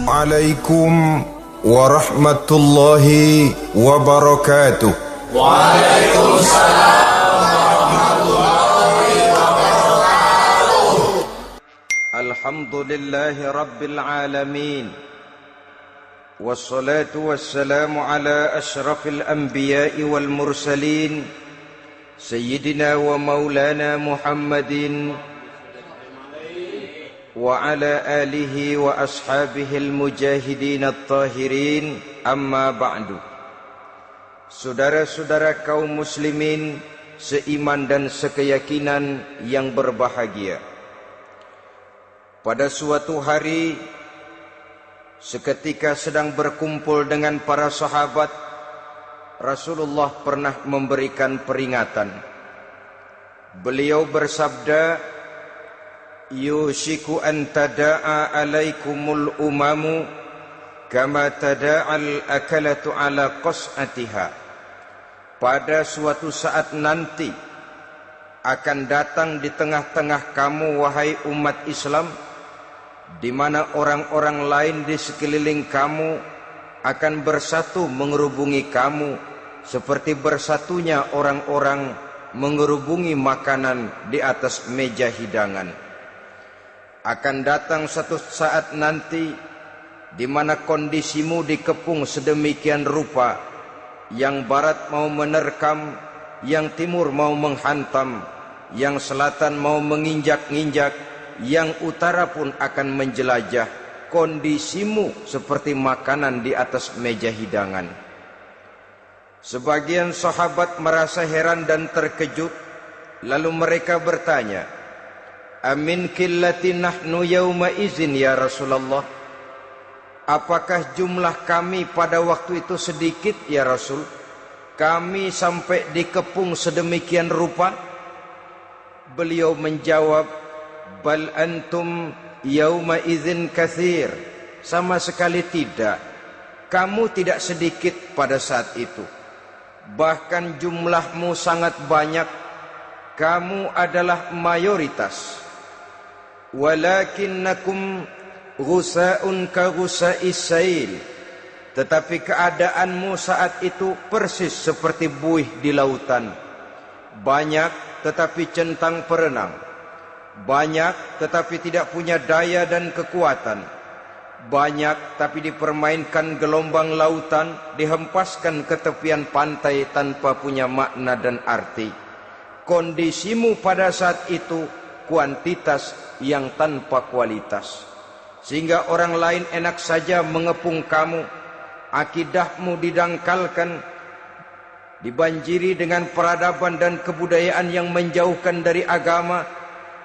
عليكم ورحمة الله وبركاته. وعليكم السلام ورحمة الله وبركاته. الحمد لله رب العالمين، والصلاة والسلام على أشرف الأنبياء والمرسلين سيدنا ومولانا محمد وعلى آله وأصحابه المجاهدين الطاهرين. أما بعد. Saudara-saudara kaum muslimin seiman dan sekeyakinan yang berbahagia, pada suatu hari seketika sedang berkumpul dengan para sahabat, Rasulullah pernah memberikan peringatan. Beliau bersabda, yushiku an tada'a alaikumul umamu kama tada'al akalatu ala qas'atiha. Pada suatu saat nanti akan datang di tengah-tengah kamu, wahai umat Islam, di mana orang-orang lain di sekeliling kamu akan bersatu mengerubungi kamu seperti bersatunya orang-orang mengerubungi makanan di atas meja hidangan. Akan datang satu saat nanti di mana kondisimu dikepung sedemikian rupa, yang barat mau menerkam, yang timur mau menghantam, yang selatan mau menginjak-injak, yang utara pun akan menjelajah. Kondisimu seperti makanan di atas meja hidangan. Sebagian sahabat merasa heran dan terkejut, lalu mereka bertanya, amin qillati nahnu yawma izin ya Rasulullah? Apakah jumlah kami pada waktu itu sedikit ya Rasul? Kami sampai dikepung sedemikian rupa? Beliau menjawab, bal antum yawma izin kathir. Sama sekali tidak. Kamu tidak sedikit pada saat itu. Bahkan jumlahmu sangat banyak. Kamu adalah mayoritas. Walakinnakum ghusa'un ka ghusa'is sail. Tetapi keadaanmu saat itu persis seperti buih di lautan. Banyak tetapi centang perenang. Banyak tetapi tidak punya daya dan kekuatan. Banyak tapi dipermainkan gelombang lautan, dihempaskan ke tepian pantai tanpa punya makna dan arti. Kondisimu pada saat itu kuantitas yang tanpa kualitas, sehingga orang lain enak saja mengepung kamu. Akidahmu didangkalkan, dibanjiri dengan peradaban dan kebudayaan yang menjauhkan dari agama.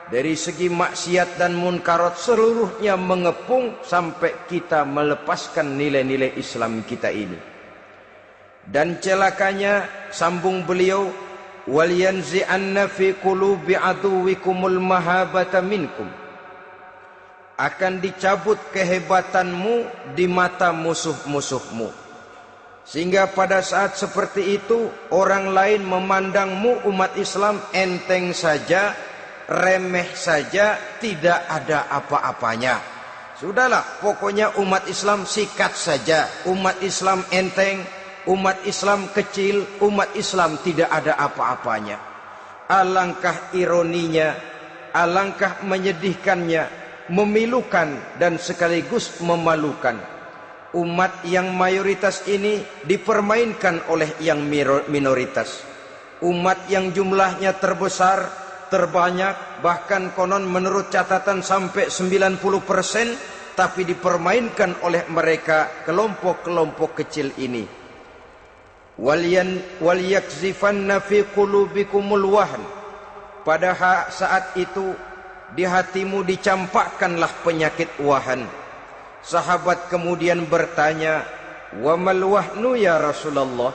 Dari segi maksiat dan munkarat seluruhnya mengepung sampai kita melepaskan nilai-nilai Islam kita ini. Dan celakanya, sambung beliau, wal yanzi'anna fi qulubi aduwikumul mahabata minkum. Akan dicabut kehebatanmu di mata musuh-musuhmu, sehingga pada saat seperti itu orang lain memandangmu umat Islam enteng saja, remeh saja, tidak ada apa-apanya. Sudahlah, pokoknya umat Islam sikat saja. Umat Islam enteng, umat Islam kecil, umat Islam tidak ada apa-apanya. Alangkah ironinya, alangkah menyedihkannya, memilukan dan sekaligus memalukan. Umat yang mayoritas ini dipermainkan oleh yang minoritas. Umat yang jumlahnya terbesar, terbanyak, bahkan konon menurut catatan sampai 90%, tapi dipermainkan oleh mereka, kelompok-kelompok kecil ini. Wal yakzifanna fi qulubikumul wahn. Pada saat itu di hatimu dicampakkanlah penyakit wahan. Sahabat kemudian bertanya, wa mal wahnu ya Rasulullah?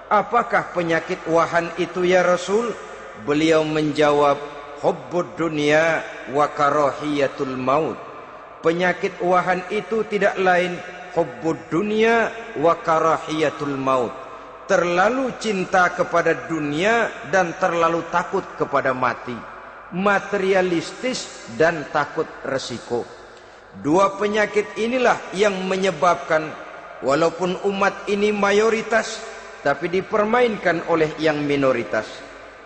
Apakah penyakit wahan itu ya Rasul? Beliau menjawab, hubbud dunya wa karahiyatul maut. Penyakit wahan itu tidak lain hubbud dunya wa karahiyatul maut. Terlalu cinta kepada dunia dan terlalu takut kepada mati. Materialistis dan takut resiko. Dua penyakit inilah yang menyebabkan walaupun umat ini mayoritas, tapi dipermainkan oleh yang minoritas.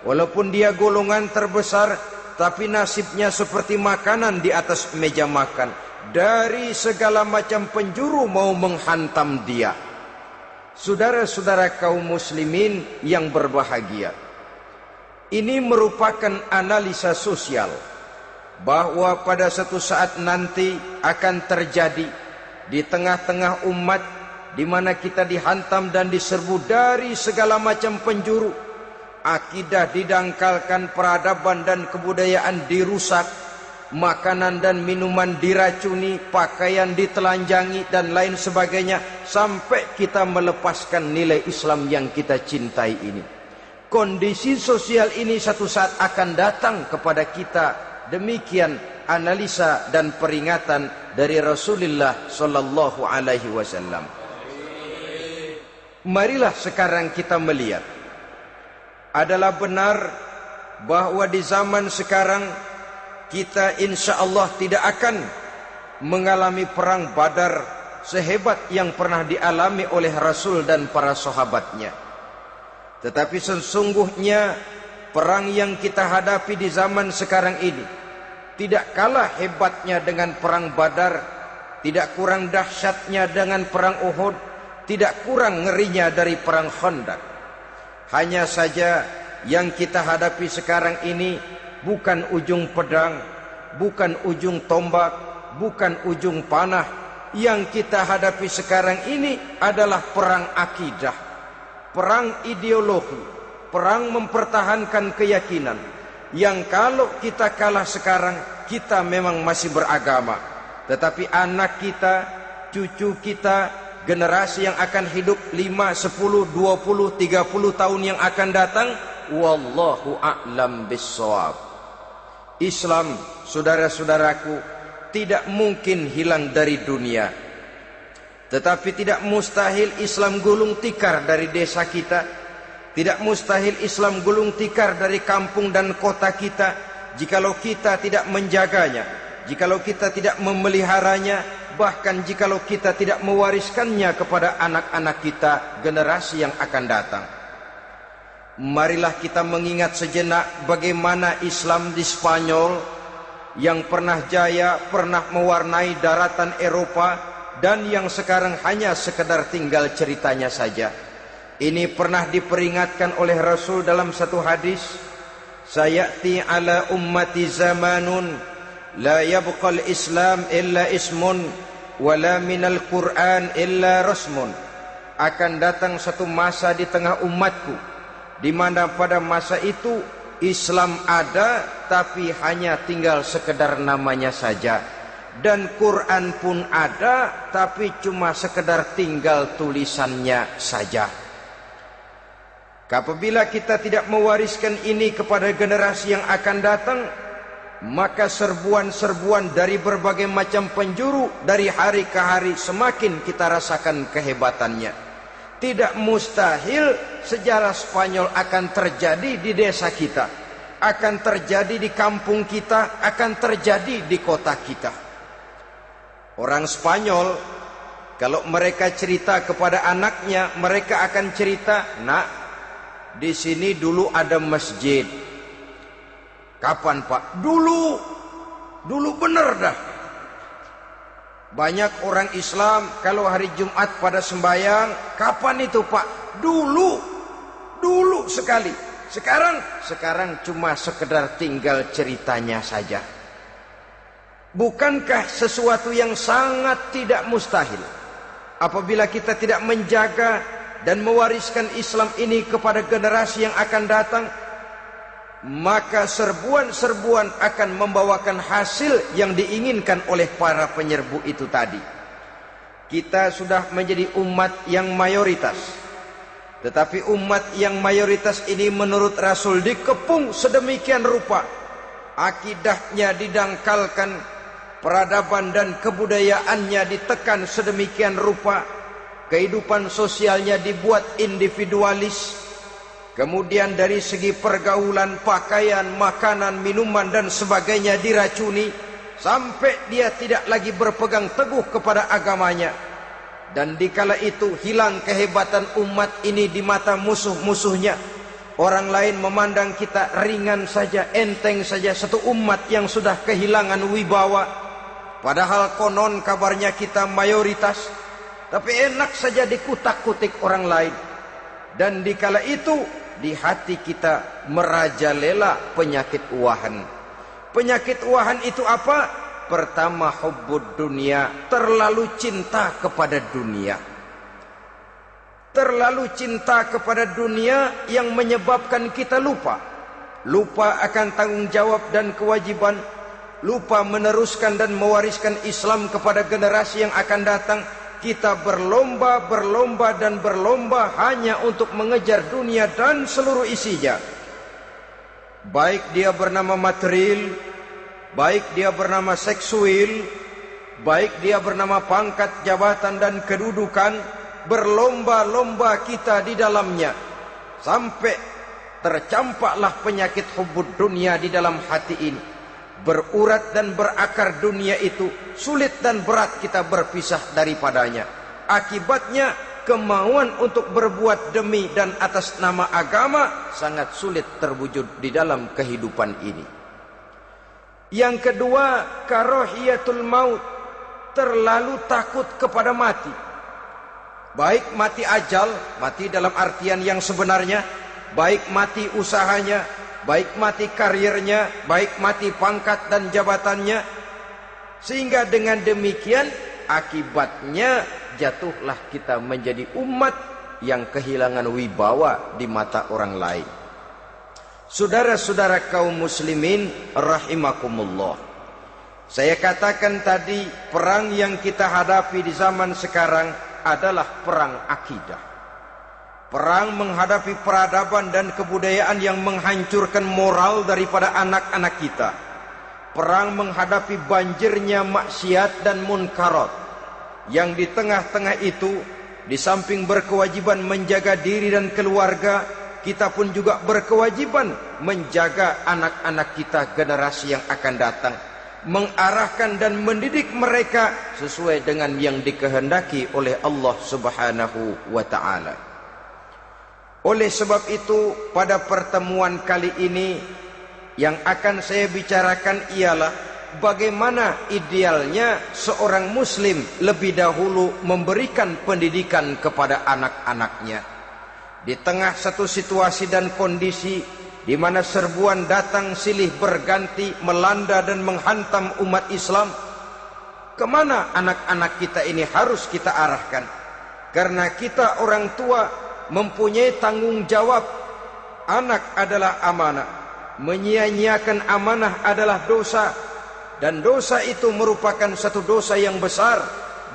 Walaupun dia golongan terbesar, tapi nasibnya seperti makanan di atas meja makan. Dari segala macam penjuru mau menghantam dia. Saudara-saudara kaum muslimin yang berbahagia, ini merupakan analisa sosial bahwa pada suatu saat nanti akan terjadi di tengah-tengah umat di mana kita dihantam dan diserbu dari segala macam penjuru. Akidah didangkalkan, peradaban dan kebudayaan dirusak, makanan dan minuman diracuni, pakaian ditelanjangi dan lain sebagainya, sampai kita melepaskan nilai Islam yang kita cintai ini. Kondisi sosial ini satu saat akan datang kepada kita. Demikian analisa dan peringatan dari Rasulullah sallallahu alaihi wasallam. Marilah sekarang kita melihat, adalah benar bahwa di zaman sekarang kita insya Allah tidak akan mengalami perang Badar sehebat yang pernah dialami oleh Rasul dan para sahabatnya. Tetapi sesungguhnya perang yang kita hadapi di zaman sekarang ini tidak kalah hebatnya dengan perang Badar, tidak kurang dahsyatnya dengan perang Uhud, tidak kurang ngerinya dari perang Khandaq. Hanya saja yang kita hadapi sekarang ini bukan ujung pedang, bukan ujung tombak, bukan ujung panah. Yang kita hadapi sekarang ini adalah perang akidah, perang ideologi, perang mempertahankan keyakinan. Yang kalau kita kalah sekarang, kita memang masih beragama. Tetapi anak kita, cucu kita, generasi yang akan hidup 5, 10, 20, 30 tahun yang akan datang, wallahu a'lam bissawab. Islam, saudara-saudaraku, tidak mungkin hilang dari dunia. Tetapi tidak mustahil Islam gulung tikar dari desa kita. Tidak mustahil Islam gulung tikar dari kampung dan kota kita, jikalau kita tidak menjaganya, jikalau kita tidak memeliharanya, bahkan jikalau kita tidak mewariskannya kepada anak-anak kita, generasi yang akan datang. Marilah kita mengingat sejenak bagaimana Islam di Spanyol yang pernah jaya, pernah mewarnai daratan Eropa, dan yang sekarang hanya sekedar tinggal ceritanya saja. Ini pernah diperingatkan oleh Rasul dalam satu hadis, sayati ala ummati zamanun la yabqal Islam illa ismun wala minal Quran illa rasmun. Akan datang satu masa di tengah umatku di mana pada masa itu Islam ada tapi hanya tinggal sekedar namanya saja, dan Quran pun ada tapi cuma sekedar tinggal tulisannya saja. Apabila kita tidak mewariskan ini kepada generasi yang akan datang, maka serbuan-serbuan dari berbagai macam penjuru dari hari ke hari semakin kita rasakan kehebatannya. Tidak mustahil sejarah Spanyol akan terjadi di desa kita, akan terjadi di kampung kita, akan terjadi di kota kita. Orang Spanyol, kalau mereka cerita kepada anaknya, mereka akan cerita, nak, di sini dulu ada masjid. Kapan Pak? Dulu bener dah. Banyak orang Islam kalau hari Jumat pada sembahyang, kapan itu Pak? Dulu sekali. Sekarang cuma sekedar tinggal ceritanya saja. Bukankah sesuatu yang sangat tidak mustahil apabila kita tidak menjaga dan mewariskan Islam ini kepada generasi yang akan datang, maka serbuan-serbuan akan membawakan hasil yang diinginkan oleh para penyerbu itu tadi. Kita sudah menjadi umat yang mayoritas, tetapi umat yang mayoritas ini menurut Rasul dikepung sedemikian rupa, akidahnya didangkalkan, peradaban dan kebudayaannya ditekan sedemikian rupa, kehidupan sosialnya dibuat individualis, kemudian dari segi pergaulan, pakaian, makanan, minuman dan sebagainya diracuni, sampai dia tidak lagi berpegang teguh kepada agamanya. Dan dikala itu hilang kehebatan umat ini di mata musuh-musuhnya. Orang lain memandang kita ringan saja, enteng saja, satu umat yang sudah kehilangan wibawa. Padahal konon kabarnya kita mayoritas, tapi enak saja dikutak-kutik orang lain. Dan dikala itu di hati kita merajalela penyakit uahan. Penyakit uahan itu apa? Pertama, hubbud dunia, terlalu cinta kepada dunia. Terlalu cinta kepada dunia yang menyebabkan kita lupa akan tanggung jawab dan kewajiban, lupa meneruskan dan mewariskan Islam kepada generasi yang akan datang. Kita berlomba hanya untuk mengejar dunia dan seluruh isinya. Baik dia bernama material, baik dia bernama seksual, baik dia bernama pangkat, jabatan dan kedudukan, berlomba-lomba kita di dalamnya. Sampai tercampaklah penyakit hubbud dunia di dalam hati ini. Berurat dan berakar dunia itu, sulit dan berat kita berpisah daripadanya. Akibatnya kemauan untuk berbuat demi dan atas nama agama sangat sulit terwujud di dalam kehidupan ini. Yang kedua, karahiyatul maut, terlalu takut kepada mati. Baik mati ajal, mati dalam artian yang sebenarnya, baik mati usahanya, baik mati karirnya, baik mati pangkat dan jabatannya. Sehingga dengan demikian akibatnya jatuhlah kita menjadi umat yang kehilangan wibawa di mata orang lain. Saudara-saudara kaum muslimin rahimakumullah, saya katakan tadi, perang yang kita hadapi di zaman sekarang adalah perang akidah. Perang menghadapi peradaban dan kebudayaan yang menghancurkan moral daripada anak-anak kita. Perang menghadapi banjirnya maksiat dan munkarat. Yang di tengah-tengah itu, di samping berkewajiban menjaga diri dan keluarga, kita pun juga berkewajiban menjaga anak-anak kita, generasi yang akan datang, mengarahkan dan mendidik mereka sesuai dengan yang dikehendaki oleh Allah Subhanahu wa ta'ala. Oleh sebab itu, pada pertemuan kali ini yang akan saya bicarakan ialah bagaimana idealnya seorang muslim lebih dahulu memberikan pendidikan kepada anak-anaknya. Di tengah satu situasi dan kondisi di mana serbuan datang silih berganti melanda dan menghantam umat Islam, kemana anak-anak kita ini harus kita arahkan? Karena kita orang tua mempunyai tanggung jawab. Anak adalah amanah, menyia-nyiakan amanah adalah dosa, dan dosa itu merupakan satu dosa yang besar.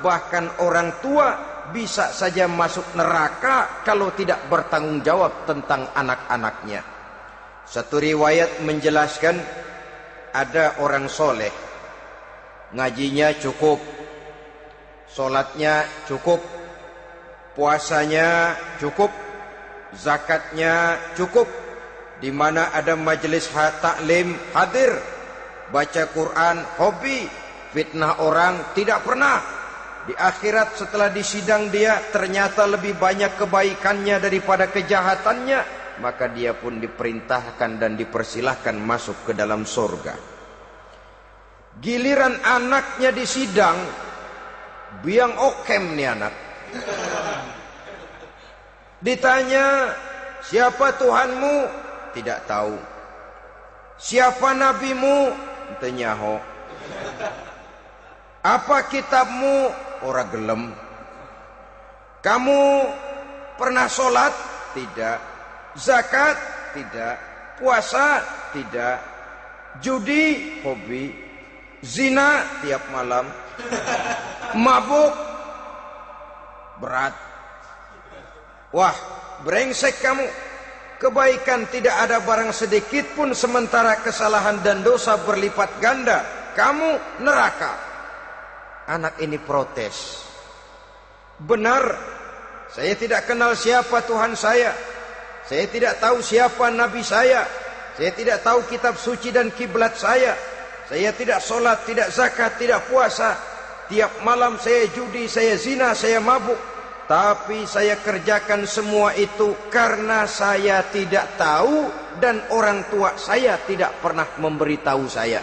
Bahkan orang tua bisa saja masuk neraka kalau tidak bertanggung jawab tentang anak-anaknya. Satu riwayat menjelaskan, ada orang soleh, ngajinya cukup, solatnya cukup, puasanya cukup, zakatnya cukup, di mana ada majelis taklim hadir, baca Quran hobi, fitnah orang tidak pernah. Di akhirat setelah disidang dia ternyata lebih banyak kebaikannya daripada kejahatannya, maka dia pun diperintahkan dan dipersilahkan masuk ke dalam surga. Giliran anaknya disidang, biang okem nih anak. Ditanya, siapa Tuhanmu? Tidak tahu. Siapa nabimu? Tenyaho. Apa kitabmu? Ora gelem. Kamu pernah sholat? Tidak. Zakat? Tidak. Puasa? Tidak. Judi? Hobi. Zina? Tiap malam. Mabuk? Berat. Wah, brengsek kamu. Kebaikan tidak ada barang sedikit pun, sementara kesalahan dan dosa berlipat ganda. Kamu neraka. Anak ini protes. Benar, saya tidak kenal siapa Tuhan saya. Saya tidak tahu siapa Nabi saya. Saya tidak tahu kitab suci dan kiblat saya. Saya tidak sholat, tidak zakat, tidak puasa. Tiap malam saya judi, saya zina, saya mabuk. Tapi saya kerjakan semua itu karena saya tidak tahu dan orang tua saya tidak pernah memberitahu saya.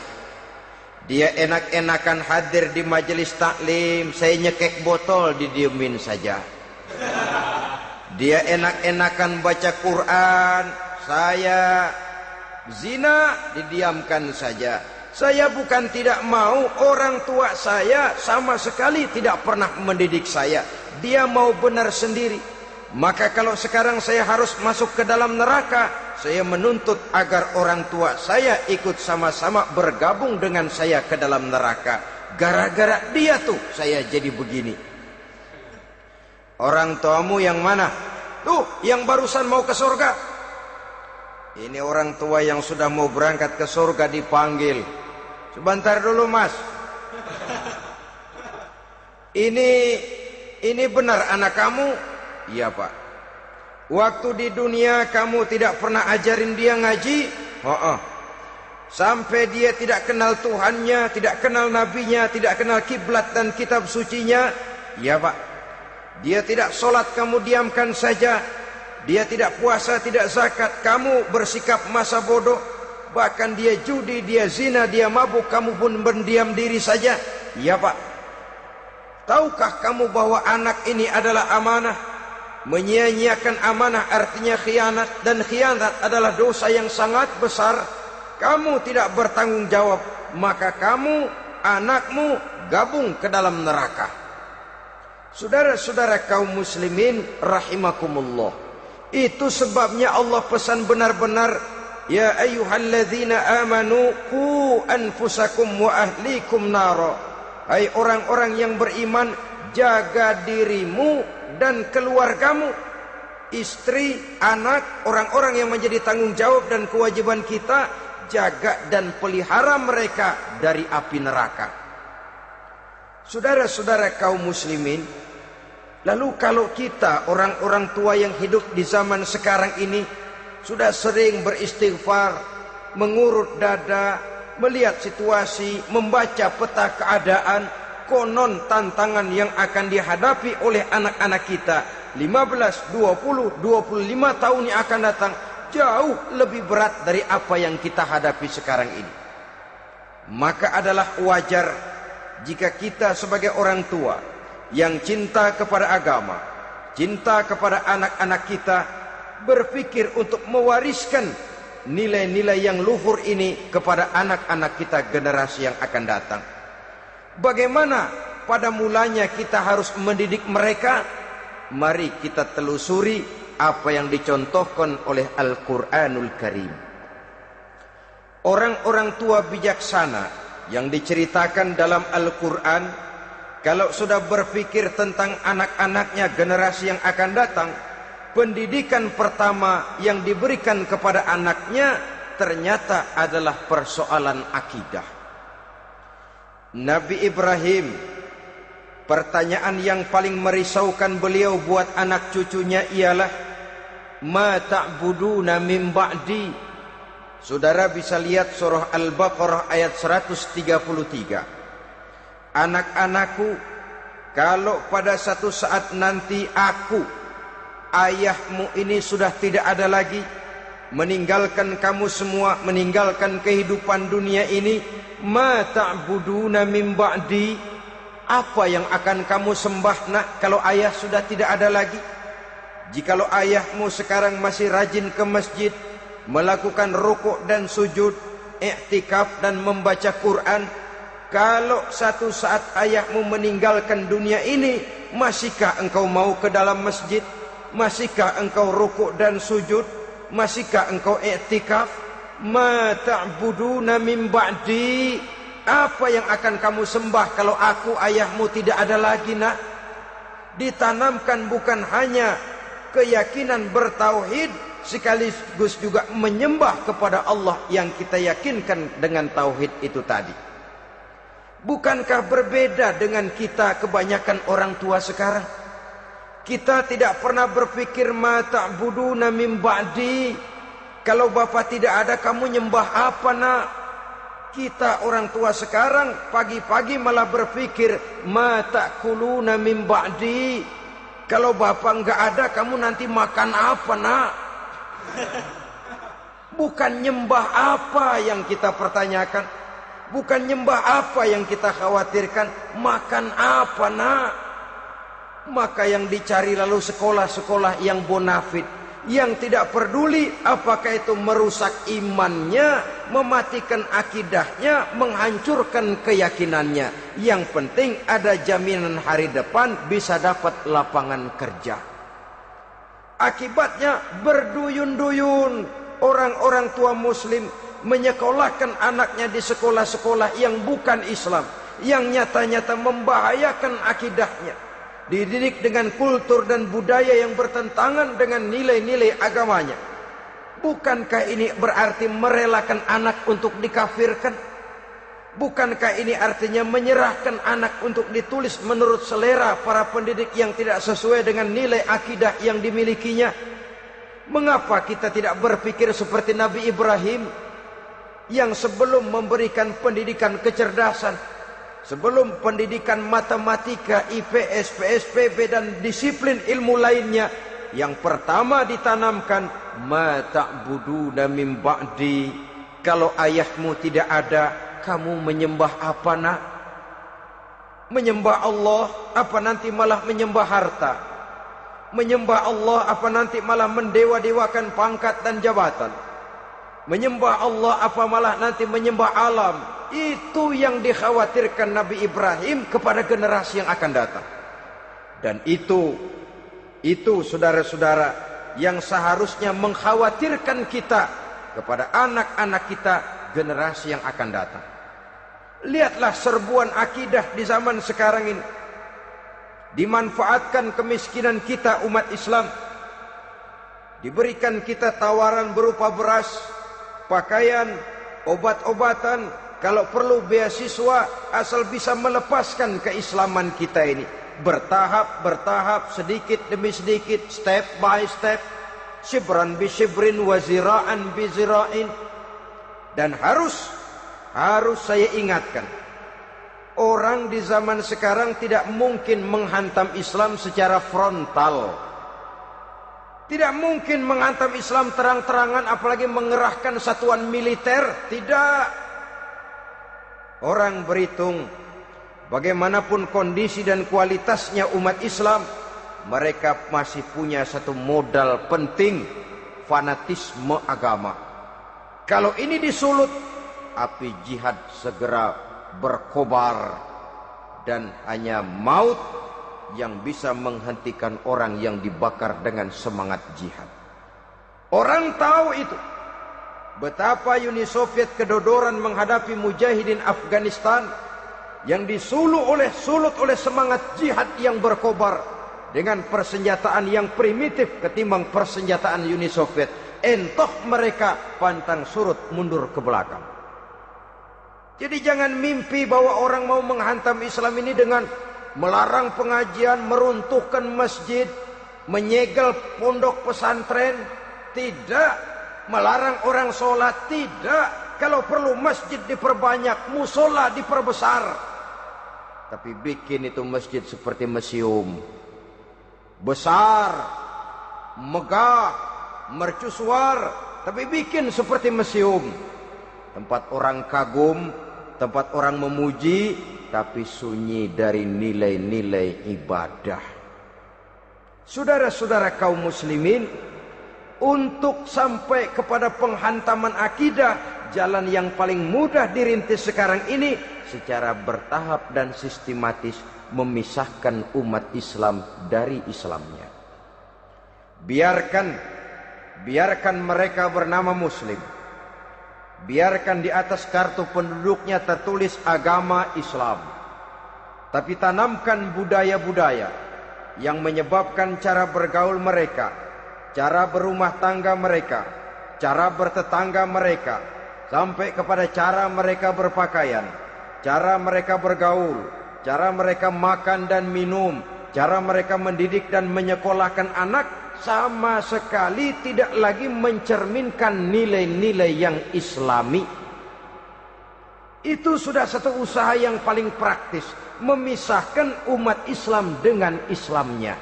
Dia enak-enakan hadir di majelis taklim, saya nyekek botol, didiemin saja. Dia enak-enakan baca Quran, saya zina, didiamkan saja. Saya bukan tidak mau, orang tua saya sama sekali tidak pernah mendidik saya. Dia mau benar sendiri. Maka kalau sekarang saya harus masuk ke dalam neraka, saya menuntut agar orang tua saya ikut sama-sama bergabung dengan saya ke dalam neraka. Gara-gara dia tuh saya jadi begini. Orang tuamu yang mana? Tuh, yang barusan mau ke surga. Ini orang tua yang sudah mau berangkat ke surga dipanggil. Sebentar dulu mas. Ini benar anak kamu? Iya pak. Waktu di dunia kamu tidak pernah ajarin dia ngaji? Sampai dia tidak kenal Tuhannya, tidak kenal nabinya, tidak kenal kiblat dan kitab sucinya? Iya pak. Dia tidak sholat, kamu diamkan saja. Dia tidak puasa, tidak zakat, kamu bersikap masa bodoh. Bahkan dia judi, dia zina, dia mabuk, kamu pun berdiam diri saja. Iya pak. Tahukah kamu bahwa anak ini adalah amanah? Menyia-nyiakan amanah artinya khianat, dan khianat adalah dosa yang sangat besar. Kamu tidak bertanggung jawab, maka kamu, anakmu gabung ke dalam neraka. Saudara-saudara kaum muslimin rahimakumullah, itu sebabnya Allah pesan benar-benar, ya ayyuhalladzina amanu qu anfusakum wa ahlikum nara. Hai orang-orang yang beriman, jaga dirimu dan keluargamu, istri, anak, orang-orang yang menjadi tanggung jawab dan kewajiban kita, jaga dan pelihara mereka dari api neraka. Saudara-saudara kaum muslimin, lalu kalau kita orang-orang tua yang hidup di zaman sekarang ini sudah sering beristighfar, mengurut dada, melihat situasi, membaca peta keadaan, konon tantangan yang akan dihadapi oleh anak-anak kita 15, 20, 25 tahun yang akan datang jauh lebih berat dari apa yang kita hadapi sekarang ini. Maka adalah wajar jika kita sebagai orang tua yang cinta kepada agama, cinta kepada anak-anak kita, berpikir untuk mewariskan nilai-nilai yang luhur ini kepada anak-anak kita generasi yang akan datang. Bagaimana pada mulanya kita harus mendidik mereka? Mari kita telusuri apa yang dicontohkan oleh Al-Quranul Karim. Orang-orang tua bijaksana yang diceritakan dalam Al-Quran, kalau sudah berpikir tentang anak-anaknya generasi yang akan datang, pendidikan pertama yang diberikan kepada anaknya ternyata adalah persoalan akidah. Nabi Ibrahim, pertanyaan yang paling merisaukan beliau buat anak cucunya ialah, ma ta'buduna min ba'di. Saudara bisa lihat surah Al-Baqarah ayat 133. Anak-anakku, kalau pada satu saat nanti aku, ayahmu ini sudah tidak ada lagi, meninggalkan kamu semua, meninggalkan kehidupan dunia ini, ma ta'buduna min ba'di, apa yang akan kamu sembah nak kalau ayah sudah tidak ada lagi? Jikalau ayahmu sekarang masih rajin ke masjid, melakukan rukuk dan sujud, i'tikaf dan membaca Quran, kalau satu saat ayahmu meninggalkan dunia ini, masihkah engkau mau ke dalam masjid? Masihkah engkau rukuk dan sujud? Masihkah engkau i'tikaf? Ma ta'buduna min ba'di, apa yang akan kamu sembah kalau aku ayahmu tidak ada lagi nak? Ditanamkan bukan hanya keyakinan bertauhid, sekaligus juga menyembah kepada Allah yang kita yakinkan dengan tauhid itu tadi. Bukankah berbeda dengan kita kebanyakan orang tua sekarang? Kita tidak pernah berpikir ma ta'buduna min ba'di. Kalau bapak tidak ada, kamu nyembah apa nak? Kita orang tua sekarang pagi-pagi malah berpikir, ma ta'kuluna min ba'di. Kalau bapak enggak ada, kamu nanti makan apa, nak? Bukan nyembah apa yang kita pertanyakan, bukan nyembah apa yang kita khawatirkan, makan apa, nak? Maka yang dicari lalu sekolah-sekolah yang bonafit, yang tidak peduli apakah itu merusak imannya, mematikan akidahnya, menghancurkan keyakinannya. Yang penting ada jaminan hari depan bisa dapat lapangan kerja. Akibatnya berduyun-duyun orang-orang tua muslim menyekolahkan anaknya di sekolah-sekolah yang bukan Islam, yang nyata-nyata membahayakan akidahnya, dididik dengan kultur dan budaya yang bertentangan dengan nilai-nilai agamanya. Bukankah ini berarti merelakan anak untuk dikafirkan? Bukankah ini artinya menyerahkan anak untuk ditulis menurut selera para pendidik yang tidak sesuai dengan nilai akidah yang dimilikinya? Mengapa kita tidak berpikir seperti Nabi Ibrahim, yang sebelum memberikan pendidikan kecerdasan, sebelum pendidikan matematika, IPS, PSPB dan disiplin ilmu lainnya, yang pertama ditanamkan, ma ta'buduna min ba'di. Kalau ayahmu tidak ada, kamu menyembah apa, nak? Menyembah Allah apa nanti malah menyembah harta? Menyembah Allah apa nanti malah mendewa-dewakan pangkat dan jabatan? Menyembah Allah apa malah nanti menyembah alam? Itu yang dikhawatirkan Nabi Ibrahim kepada generasi yang akan datang. Dan itu saudara-saudara yang seharusnya mengkhawatirkan kita kepada anak-anak kita, generasi yang akan datang. Lihatlah serbuan akidah di zaman sekarang ini. Dimanfaatkan kemiskinan kita umat Islam. Diberikan kita tawaran berupa beras, pakaian, obat-obatan, kalau perlu beasiswa, asal bisa melepaskan keislaman kita ini. Bertahap, sedikit demi sedikit, step by step, shibran bi shibrin wa zira'an bi zira'in. Dan harus saya ingatkan, orang di zaman sekarang tidak mungkin menghantam Islam secara frontal. Tidak mungkin menghantam Islam terang-terangan, apalagi mengerahkan satuan militer. Tidak. Orang berhitung bagaimanapun kondisi dan kualitasnya umat Islam, mereka masih punya satu modal penting, fanatisme agama. Kalau ini disulut, api jihad segera berkobar, dan hanya maut yang bisa menghentikan orang yang dibakar dengan semangat jihad. Orang tahu itu. Betapa Uni Soviet kedodoran menghadapi mujahidin Afghanistan yang disulut oleh semangat jihad yang berkobar dengan persenjataan yang primitif ketimbang persenjataan Uni Soviet. Entah mereka pantang surut mundur ke belakang. Jadi jangan mimpi bahwa orang mau menghantam Islam ini dengan melarang pengajian, meruntuhkan masjid, menyegel pondok pesantren. Tidak. Melarang orang sholat. Tidak. Kalau perlu masjid diperbanyak, musola diperbesar. Tapi bikin itu masjid seperti museum. Besar, megah, mercusuar, tapi bikin seperti museum. Tempat orang kagum, tempat orang memuji, tapi sunyi dari nilai-nilai ibadah. Saudara-saudara kaum muslimin, untuk sampai kepada penghantaman akidah, jalan yang paling mudah dirintis sekarang ini secara bertahap dan sistematis, memisahkan umat Islam dari Islamnya. Biarkan mereka bernama Muslim. Biarkan di atas kartu penduduknya tertulis agama Islam. Tapi tanamkan budaya-budaya yang menyebabkan cara bergaul mereka, cara berumah tangga mereka, cara bertetangga mereka, sampai kepada cara mereka berpakaian, cara mereka bergaul, cara mereka makan dan minum, cara mereka mendidik dan menyekolahkan anak, sama sekali tidak lagi mencerminkan nilai-nilai yang islami. Itu sudah satu usaha yang paling praktis, memisahkan umat Islam dengan Islamnya.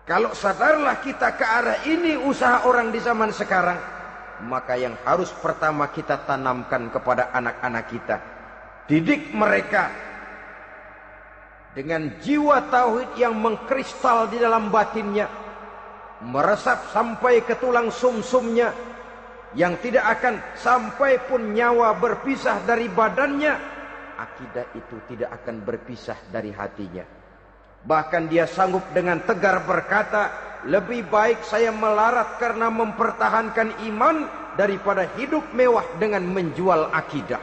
Kalau sadarlah kita ke arah ini usaha orang di zaman sekarang, maka yang harus pertama kita tanamkan kepada anak-anak kita, didik mereka dengan jiwa tauhid yang mengkristal di dalam batinnya, meresap sampai ke tulang sumsumnya, yang tidak akan sampai pun nyawa berpisah dari badannya, akidah itu tidak akan berpisah dari hatinya. Bahkan dia sanggup dengan tegar berkata, lebih baik saya melarat karena mempertahankan iman daripada hidup mewah dengan menjual akidah.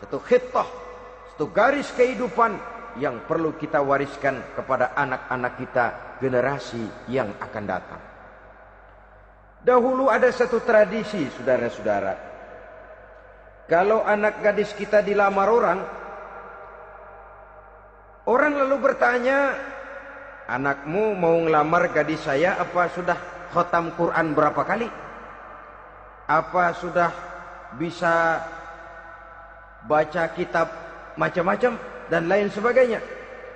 Satu khitah, satu garis kehidupan yang perlu kita wariskan kepada anak-anak kita, generasi yang akan datang. Dahulu ada satu tradisi, saudara-saudara. Kalau anak gadis kita dilamar orang lalu bertanya, anakmu mau ngelamar gadis saya, apa sudah khatam Quran berapa kali? Apa sudah bisa baca kitab macam-macam dan lain sebagainya?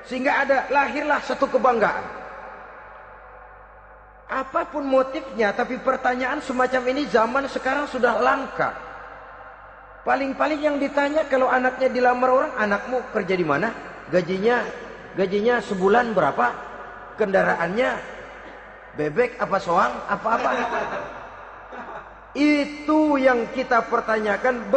Sehingga lahirlah satu kebanggaan. Apapun motifnya, tapi pertanyaan semacam ini zaman sekarang sudah langka. Paling-paling yang ditanya kalau anaknya dilamar orang, anakmu kerja di mana? Gajinya sebulan berapa? Kendaraannya bebek apa soang? Apa-apa? Itu yang kita pertanyakan,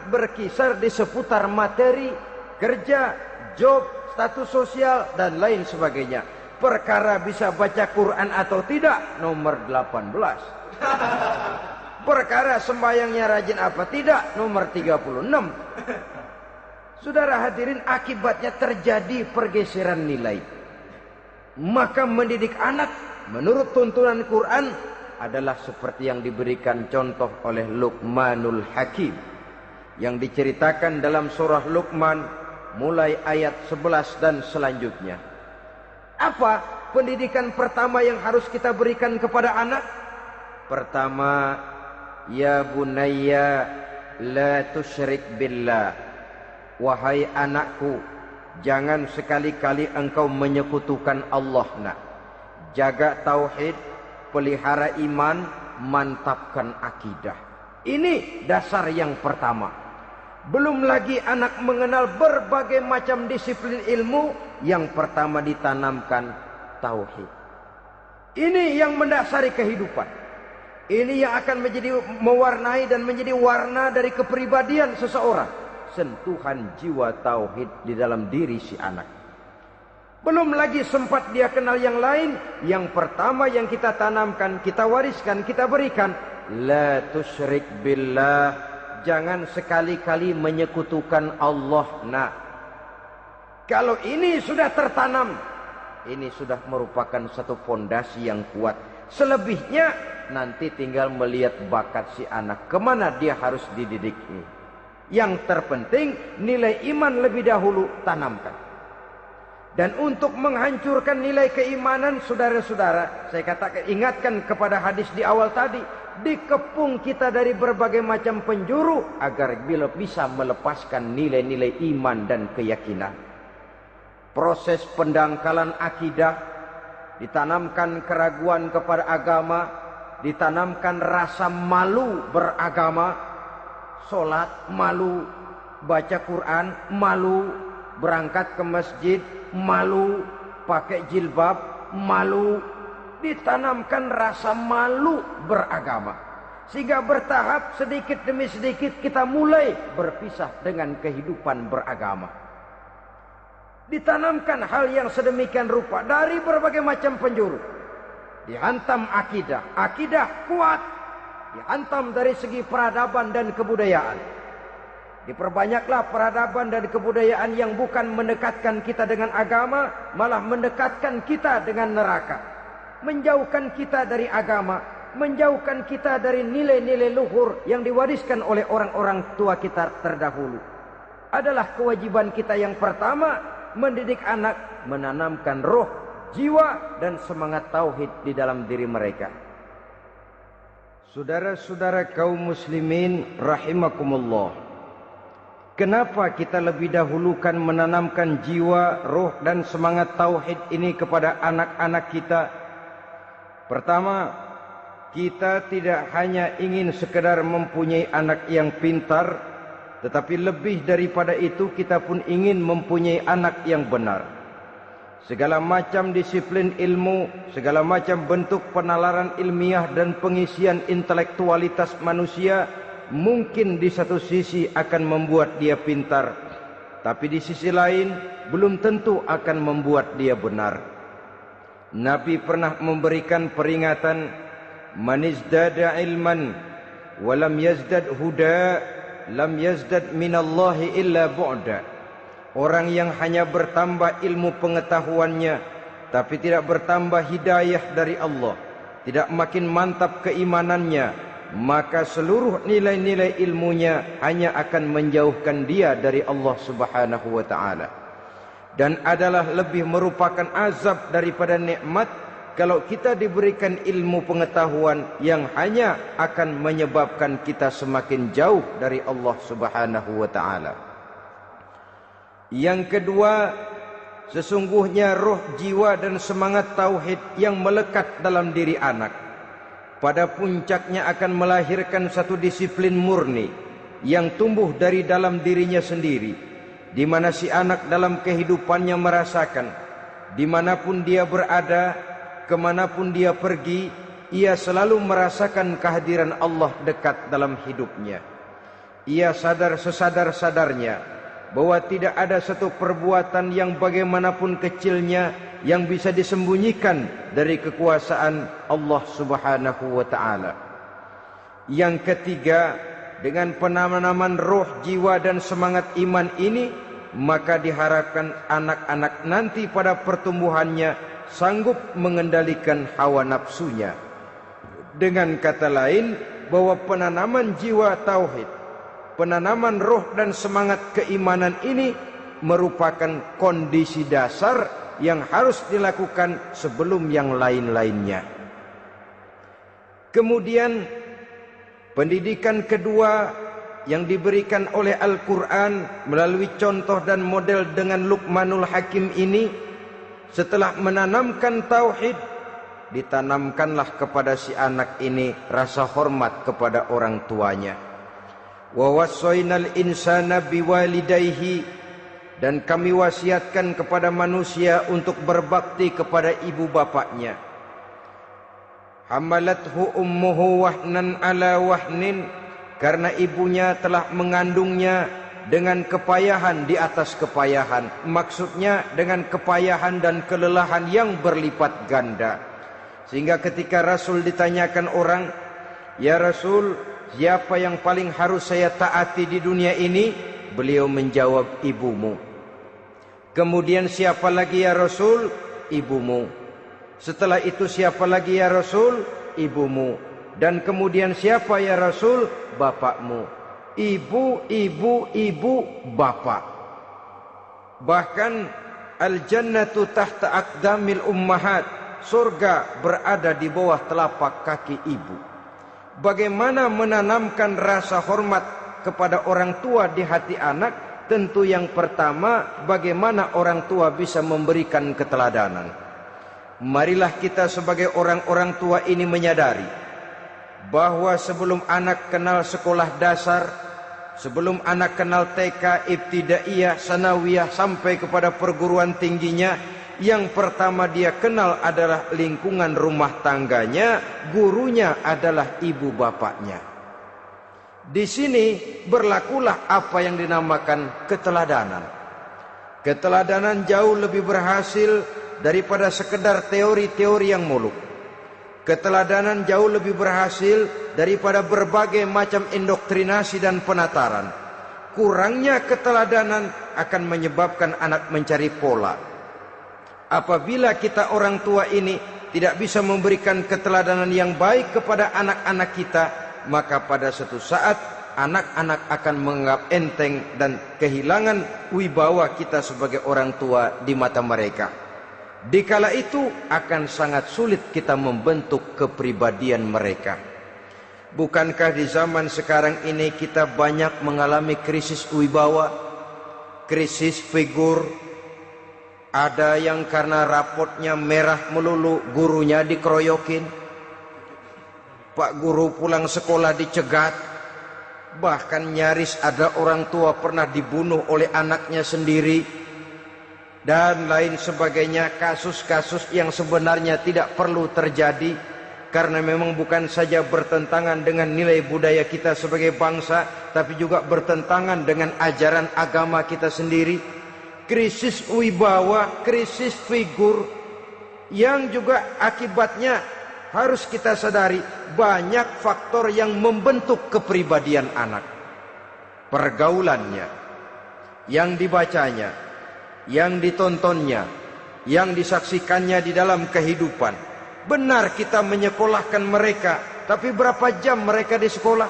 berkisar di seputar materi, kerja, job, status sosial, dan lain sebagainya. Perkara bisa baca Quran atau tidak, nomor 18. Perkara sembahyangnya rajin apa tidak, nomor 36. Saudara hadirin, akibatnya terjadi pergeseran nilai. Maka mendidik anak menurut tuntunan Quran adalah seperti yang diberikan contoh oleh Luqmanul Hakim, yang diceritakan dalam surah Luqman mulai ayat 11 dan selanjutnya. Apa pendidikan pertama yang harus kita berikan kepada anak? Pertama, ya bunayya la tusyrik billah. Wahai anakku, jangan sekali-kali engkau menyekutukan Allah. Nak, jaga tauhid, pelihara iman, mantapkan akidah. Ini dasar yang pertama. Belum lagi anak mengenal berbagai macam disiplin ilmu, yang pertama ditanamkan tauhid. Ini yang mendasari kehidupan. Ini yang akan menjadi mewarnai dan menjadi warna dari kepribadian seseorang. Sentuhan jiwa tauhid di dalam diri si anak. Belum lagi sempat dia kenal yang lain. Yang pertama yang kita tanamkan, kita wariskan, kita berikan, la tusyrik billah. Jangan sekali-kali menyekutukan Allah. Nah, kalau ini sudah tertanam, ini sudah merupakan satu fondasi yang kuat. Selebihnya nanti tinggal melihat bakat si anak, kemana dia harus dididik. Yang terpenting nilai iman lebih dahulu tanamkan. Dan untuk menghancurkan nilai keimanan, saudara-saudara, saya katakan, ingatkan kepada hadis di awal tadi, dikepung kita dari berbagai macam penjuru agar bila bisa melepaskan nilai-nilai iman dan keyakinan. Proses pendangkalan akidah, ditanamkan keraguan kepada agama, ditanamkan rasa malu beragama, sholat malu, baca Quran malu, berangkat ke masjid malu, pakai jilbab malu. Ditanamkan rasa malu beragama, sehingga bertahap sedikit demi sedikit kita mulai berpisah dengan kehidupan beragama. Ditanamkan hal yang sedemikian rupa dari berbagai macam penjuru. Dihantam akidah, akidah kuat, dihantam dari segi peradaban dan kebudayaan. Diperbanyaklah peradaban dan kebudayaan yang bukan mendekatkan kita dengan agama, malah mendekatkan kita dengan neraka. Menjauhkan kita dari agama, menjauhkan kita dari nilai-nilai luhur yang diwariskan oleh orang-orang tua kita terdahulu. Adalah kewajiban kita yang pertama, mendidik anak, menanamkan roh, jiwa, dan semangat tauhid di dalam diri mereka. Saudara-saudara kaum muslimin rahimakumullah, kenapa kita lebih dahulukan menanamkan jiwa, roh dan semangat tauhid ini kepada anak-anak kita? Pertama, kita tidak hanya ingin sekedar mempunyai anak yang pintar, tetapi lebih daripada itu kita pun ingin mempunyai anak yang benar. Segala macam disiplin ilmu, segala macam bentuk penalaran ilmiah dan pengisian intelektualitas manusia mungkin di satu sisi akan membuat dia pintar, tapi di sisi lain belum tentu akan membuat dia benar. Nabi pernah memberikan peringatan, man izdada ilman walam yazdad huda lam yazdad minallahi illa bu'da. Orang yang hanya bertambah ilmu pengetahuannya tapi tidak bertambah hidayah dari Allah, tidak makin mantap keimanannya, maka seluruh nilai-nilai ilmunya hanya akan menjauhkan dia dari Allah Subhanahu wa taala. Dan adalah lebih merupakan azab daripada nikmat kalau kita diberikan ilmu pengetahuan yang hanya akan menyebabkan kita semakin jauh dari Allah Subhanahu wa taala. Yang kedua, sesungguhnya roh, jiwa dan semangat tauhid yang melekat dalam diri anak pada puncaknya akan melahirkan satu disiplin murni yang tumbuh dari dalam dirinya sendiri, di mana si anak dalam kehidupannya merasakan dimanapun dia berada, kemanapun dia pergi, ia selalu merasakan kehadiran Allah dekat dalam hidupnya. Ia sadar sesadar-sadarnya bahwa tidak ada satu perbuatan yang bagaimanapun kecilnya yang bisa disembunyikan dari kekuasaan Allah Subhanahu wa taala. Yang ketiga, dengan penanaman roh, jiwa dan semangat iman ini, maka diharapkan anak-anak nanti pada pertumbuhannya sanggup mengendalikan hawa nafsunya. Dengan kata lain, bahwa penanaman jiwa tauhid, penanaman roh dan semangat keimanan ini merupakan kondisi dasar yang harus dilakukan sebelum yang lain-lainnya. Kemudian pendidikan kedua yang diberikan oleh Al-Quran melalui contoh dan model dengan Luqmanul Hakim ini, setelah menanamkan tauhid, ditanamkanlah kepada si anak ini rasa hormat kepada orang tuanya. Wa wassaynal insana biwalidayhi, dan kami wasiatkan kepada manusia untuk berbakti kepada ibu bapaknya. Hamalathu ummuhu wahnan ala wahnin, karena ibunya telah mengandungnya dengan kepayahan di atas kepayahan, maksudnya dengan kepayahan dan kelelahan yang berlipat ganda. Sehingga ketika Rasul ditanyakan orang, "Ya Rasul, siapa yang paling harus saya taati di dunia ini?" Beliau menjawab, "Ibumu." Kemudian, "Siapa lagi ya Rasul?" "Ibumu." Setelah itu, "Siapa lagi ya Rasul?" "Ibumu." Dan kemudian, "Siapa ya Rasul?" "Bapakmu." Ibu, ibu, ibu, bapak. Bahkan al-jannatu tahta aqdamil ummahat, surga berada di bawah telapak kaki ibu. Bagaimana menanamkan rasa hormat kepada orang tua di hati anak? Tentu yang pertama, bagaimana orang tua bisa memberikan keteladanan. Marilah kita sebagai orang-orang tua ini menyadari bahwa sebelum anak kenal sekolah dasar, sebelum anak kenal TK, ibtidaiyah, sanawiyah sampai kepada perguruan tingginya, yang pertama dia kenal adalah lingkungan rumah tangganya, gurunya adalah ibu bapaknya. Di sini berlakulah apa yang dinamakan keteladanan. Keteladanan jauh lebih berhasil daripada sekedar teori-teori yang muluk. Keteladanan jauh lebih berhasil daripada berbagai macam indoktrinasi dan penataran. Kurangnya keteladanan akan menyebabkan anak mencari pola. Apabila kita orang tua ini tidak bisa memberikan keteladanan yang baik kepada anak-anak kita, maka pada suatu saat anak-anak akan menganggap enteng dan kehilangan wibawa kita sebagai orang tua di mata mereka. Dikala itu akan sangat sulit kita membentuk kepribadian mereka. Bukankah di zaman sekarang ini kita banyak mengalami krisis wibawa, krisis figur? Ada yang karena rapotnya merah melulu, gurunya dikeroyokin. Pak guru pulang sekolah dicegat. Bahkan nyaris ada orang tua pernah dibunuh oleh anaknya sendiri. Dan lain sebagainya, kasus-kasus yang sebenarnya tidak perlu terjadi. Karena memang bukan saja bertentangan dengan nilai budaya kita sebagai bangsa, tapi juga bertentangan dengan ajaran agama kita sendiri. Krisis wibawa, krisis figur, yang juga akibatnya harus kita sadari banyak faktor yang membentuk kepribadian anak. Pergaulannya, yang dibacanya, yang ditontonnya, yang disaksikannya di dalam kehidupan. Benar kita menyekolahkan mereka, tapi berapa jam mereka di sekolah?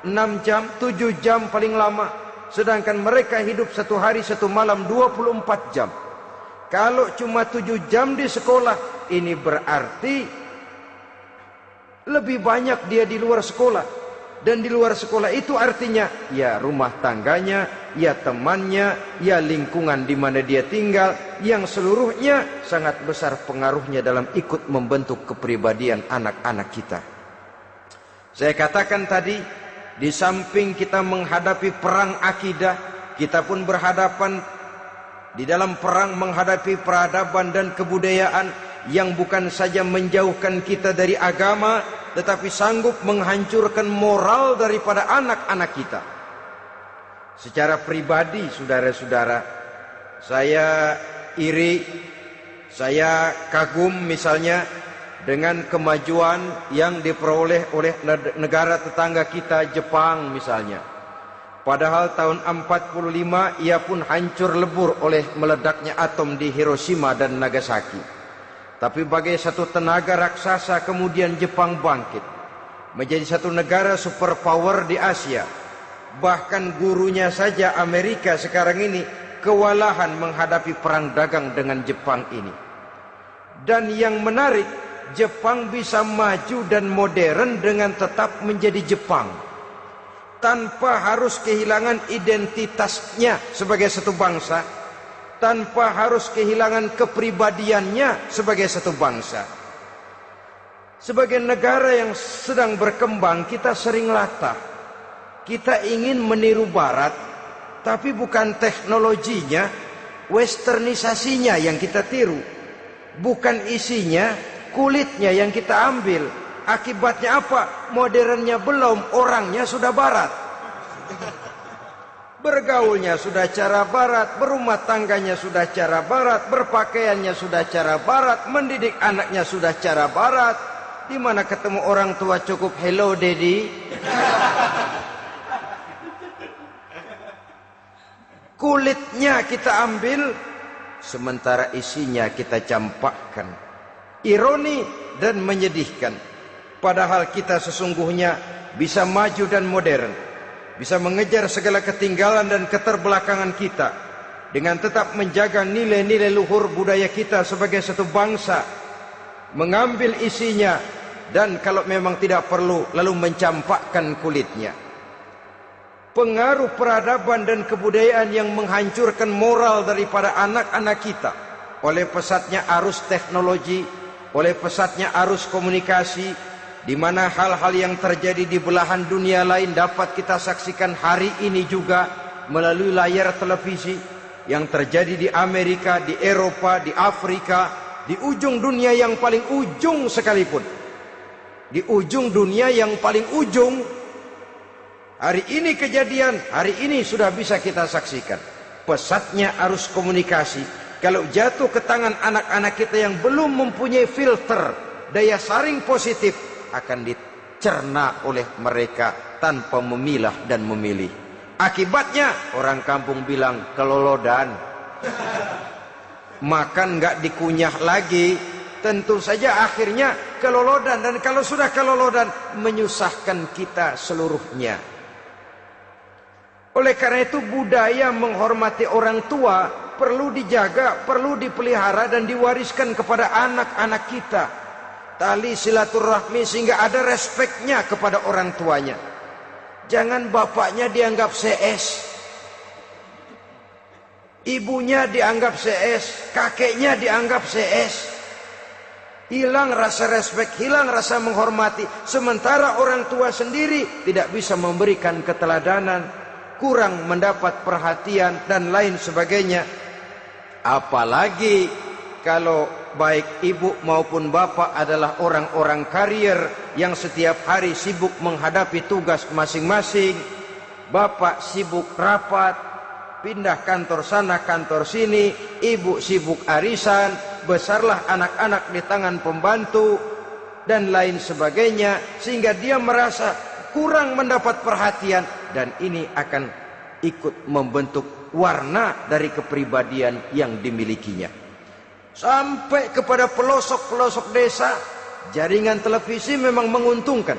6 jam, 7 jam paling lama. Sedangkan mereka hidup 1 hari 1 malam 24 jam. Kalau cuma 7 jam di sekolah, ini berarti lebih banyak dia di luar sekolah. Dan di luar sekolah itu artinya ya rumah tangganya, ya temannya, ya lingkungan di mana dia tinggal, yang seluruhnya sangat besar pengaruhnya dalam ikut membentuk kepribadian anak-anak kita. Saya katakan tadi, di samping kita menghadapi perang akidah, kita pun berhadapan di dalam perang menghadapi peradaban dan kebudayaan yang bukan saja menjauhkan kita dari agama, tetapi sanggup menghancurkan moral daripada anak-anak kita. Secara pribadi, saudara-saudara, saya iri, saya kagum misalnya dengan kemajuan yang diperoleh oleh negara tetangga kita, Jepang misalnya. Padahal tahun 45 ia pun hancur lebur oleh meledaknya atom di Hiroshima dan Nagasaki. Tapi bagai satu tenaga raksasa kemudian Jepang bangkit menjadi satu negara superpower di Asia. Bahkan gurunya saja Amerika sekarang ini kewalahan menghadapi perang dagang dengan Jepang ini. Dan yang menarik, Jepang bisa maju dan modern dengan tetap menjadi Jepang, tanpa harus kehilangan identitasnya sebagai satu bangsa, tanpa harus kehilangan kepribadiannya sebagai satu bangsa. Sebagai negara yang sedang berkembang, kita sering latah. Kita ingin meniru Barat, tapi bukan teknologinya, westernisasinya yang kita tiru. Bukan isinya, kulitnya yang kita ambil. Akibatnya apa? Modernnya belum, orangnya sudah Barat. Bergaulnya sudah cara Barat, berumah tangganya sudah cara Barat, berpakaiannya sudah cara Barat, mendidik anaknya sudah cara Barat. Di mana ketemu orang tua cukup hello daddy. Kulitnya kita ambil, sementara isinya kita campakkan. Ironi dan menyedihkan. Padahal kita sesungguhnya bisa maju dan modern, bisa mengejar segala ketinggalan dan keterbelakangan kita, dengan tetap menjaga nilai-nilai luhur budaya kita sebagai satu bangsa, mengambil isinya, dan kalau memang tidak perlu, lalu mencampakkan kulitnya. Pengaruh peradaban dan kebudayaan yang menghancurkan moral daripada anak-anak kita, oleh pesatnya arus teknologi, oleh pesatnya arus komunikasi, di mana hal-hal yang terjadi di belahan dunia lain dapat kita saksikan hari ini juga melalui layar televisi, yang terjadi di Amerika, di Eropa, di Afrika, di ujung dunia yang paling ujung sekalipun. Di ujung dunia yang paling ujung, hari ini kejadian, hari ini sudah bisa kita saksikan. Pesatnya arus komunikasi, kalau jatuh ke tangan anak-anak kita yang belum mempunyai filter, daya saring positif, akan dicerna oleh mereka tanpa memilah dan memilih. Akibatnya orang kampung bilang kelolodan. Makan nggak dikunyah lagi, tentu saja akhirnya kelolodan. Dan kalau sudah kelolodan, menyusahkan kita seluruhnya. Oleh karena itu budaya menghormati orang tua perlu dijaga, perlu dipelihara dan diwariskan kepada anak-anak kita. tali silaturahmi sehingga ada respeknya kepada orang tuanya. Jangan bapaknya dianggap CS, ibunya dianggap CS, kakeknya dianggap CS. Hilang rasa respek, hilang rasa menghormati. Sementara orang tua sendiri tidak bisa memberikan keteladanan, kurang mendapat perhatian dan lain sebagainya. Apalagi kalau baik ibu maupun bapak adalah orang-orang karier yang setiap hari sibuk menghadapi tugas masing-masing. Bapak sibuk rapat, pindah kantor sana kantor sini, ibu sibuk arisan, besarlah anak-anak di tangan pembantu dan lain sebagainya, sehingga dia merasa kurang mendapat perhatian, dan ini akan ikut membentuk warna dari kepribadian yang dimilikinya. Sampai kepada pelosok-pelosok desa, jaringan televisi memang menguntungkan.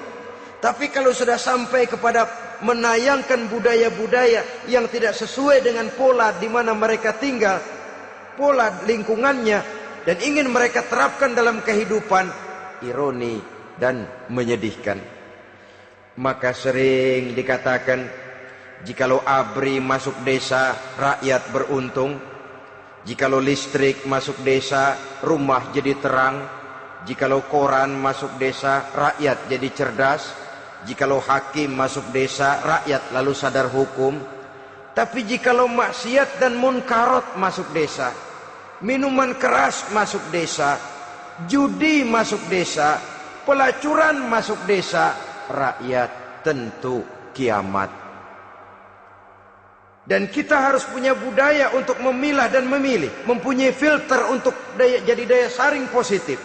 Tapi kalau sudah sampai kepada menayangkan budaya-budaya yang tidak sesuai dengan pola di mana mereka tinggal, pola lingkungannya, dan ingin mereka terapkan dalam kehidupan, ironi dan menyedihkan. Maka sering dikatakan, jikalau ABRI masuk desa, rakyat beruntung. Jikalau listrik masuk desa, rumah jadi terang. Jikalau koran masuk desa, rakyat jadi cerdas. Jikalau hakim masuk desa, rakyat lalu sadar hukum. Tapi jikalau maksiat dan munkarat masuk desa, minuman keras masuk desa, judi masuk desa, pelacuran masuk desa, rakyat tentu kiamat. Dan kita harus punya budaya untuk memilah dan memilih, mempunyai filter untuk jadi daya saring positif.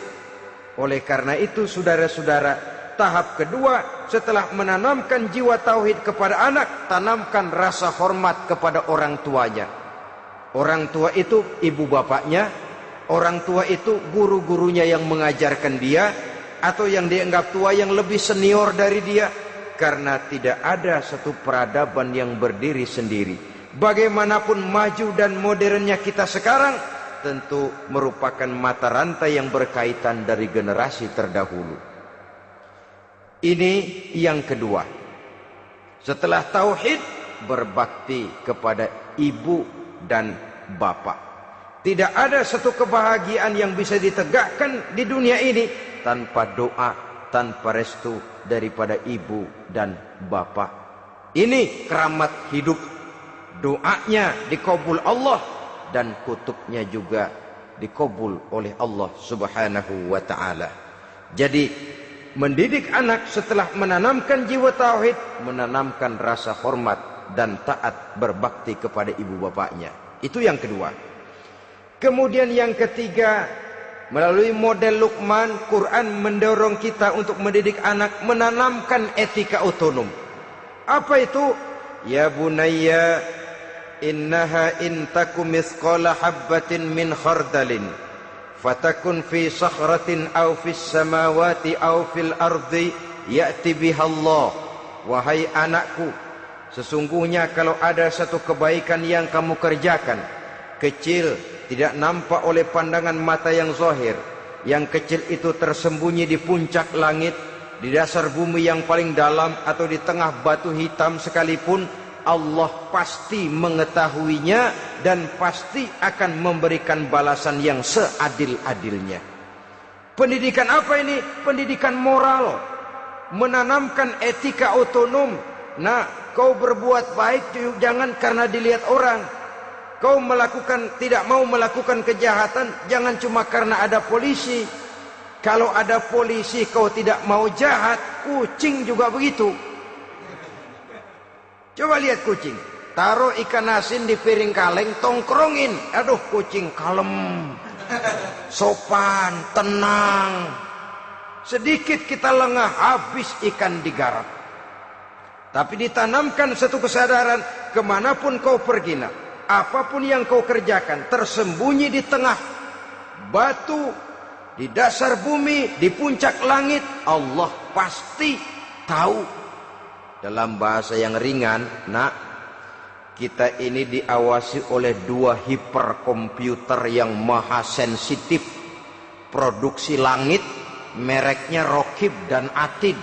Oleh karena itu, saudara-saudara, tahap kedua setelah menanamkan jiwa tauhid kepada anak, tanamkan rasa hormat kepada orang tuanya. Orang tua itu ibu bapaknya, orang tua itu guru-gurunya yang mengajarkan dia, atau yang dianggap tua yang lebih senior dari dia. Karena tidak ada satu peradaban yang berdiri sendiri. Bagaimanapun maju dan modernnya kita sekarang, tentu merupakan mata rantai yang berkaitan dari generasi terdahulu. Ini yang kedua. Setelah tauhid, berbakti kepada ibu dan bapak. Tidak ada satu kebahagiaan yang bisa ditegakkan di dunia ini tanpa doa, tanpa restu daripada ibu dan bapak. Ini keramat hidup. Doanya dikabul Allah dan kutubnya juga dikabul oleh Allah Subhanahu wa ta'ala. Jadi mendidik anak setelah menanamkan jiwa tauhid, menanamkan rasa hormat dan taat berbakti kepada ibu bapaknya. Itu yang kedua. Kemudian yang ketiga, melalui model Luqman, Quran mendorong kita untuk mendidik anak, menanamkan etika otonom. Apa itu? Ya bunayya, innaha intakum mithqala habbatin min khardalin, fatakun fi sakhratin aw fis samawati aw fil ardi, ya'ti bihallah. Wahai anakku, sesungguhnya kalau ada satu kebaikan yang kamu kerjakan, kecil, tidak nampak oleh pandangan mata yang zahir, yang kecil itu tersembunyi di puncak langit, di dasar bumi yang paling dalam, atau di tengah batu hitam sekalipun, Allah pasti mengetahuinya dan pasti akan memberikan balasan yang seadil-adilnya. Pendidikan apa ini? Pendidikan moral, menanamkan etika otonom. Nah, kau berbuat baik jangan karena dilihat orang. Kau tidak mau melakukan kejahatan, jangan cuma karena ada polisi. Kalau ada polisi kau tidak mau jahat, kucing juga begitu. Coba lihat kucing, taruh ikan asin di piring kaleng, tongkrongin. Aduh, kucing kalem, sopan, tenang. Sedikit kita lengah, habis ikan digarap. Tapi ditanamkan satu kesadaran, kemanapun kau pergi, nak, apapun yang kau kerjakan, tersembunyi di tengah batu, di dasar bumi, di puncak langit, Allah pasti tahu. Dalam bahasa yang ringan, nak, kita ini diawasi oleh dua hiperkomputer yang maha sensitif. Produksi langit mereknya Rokib dan Atid.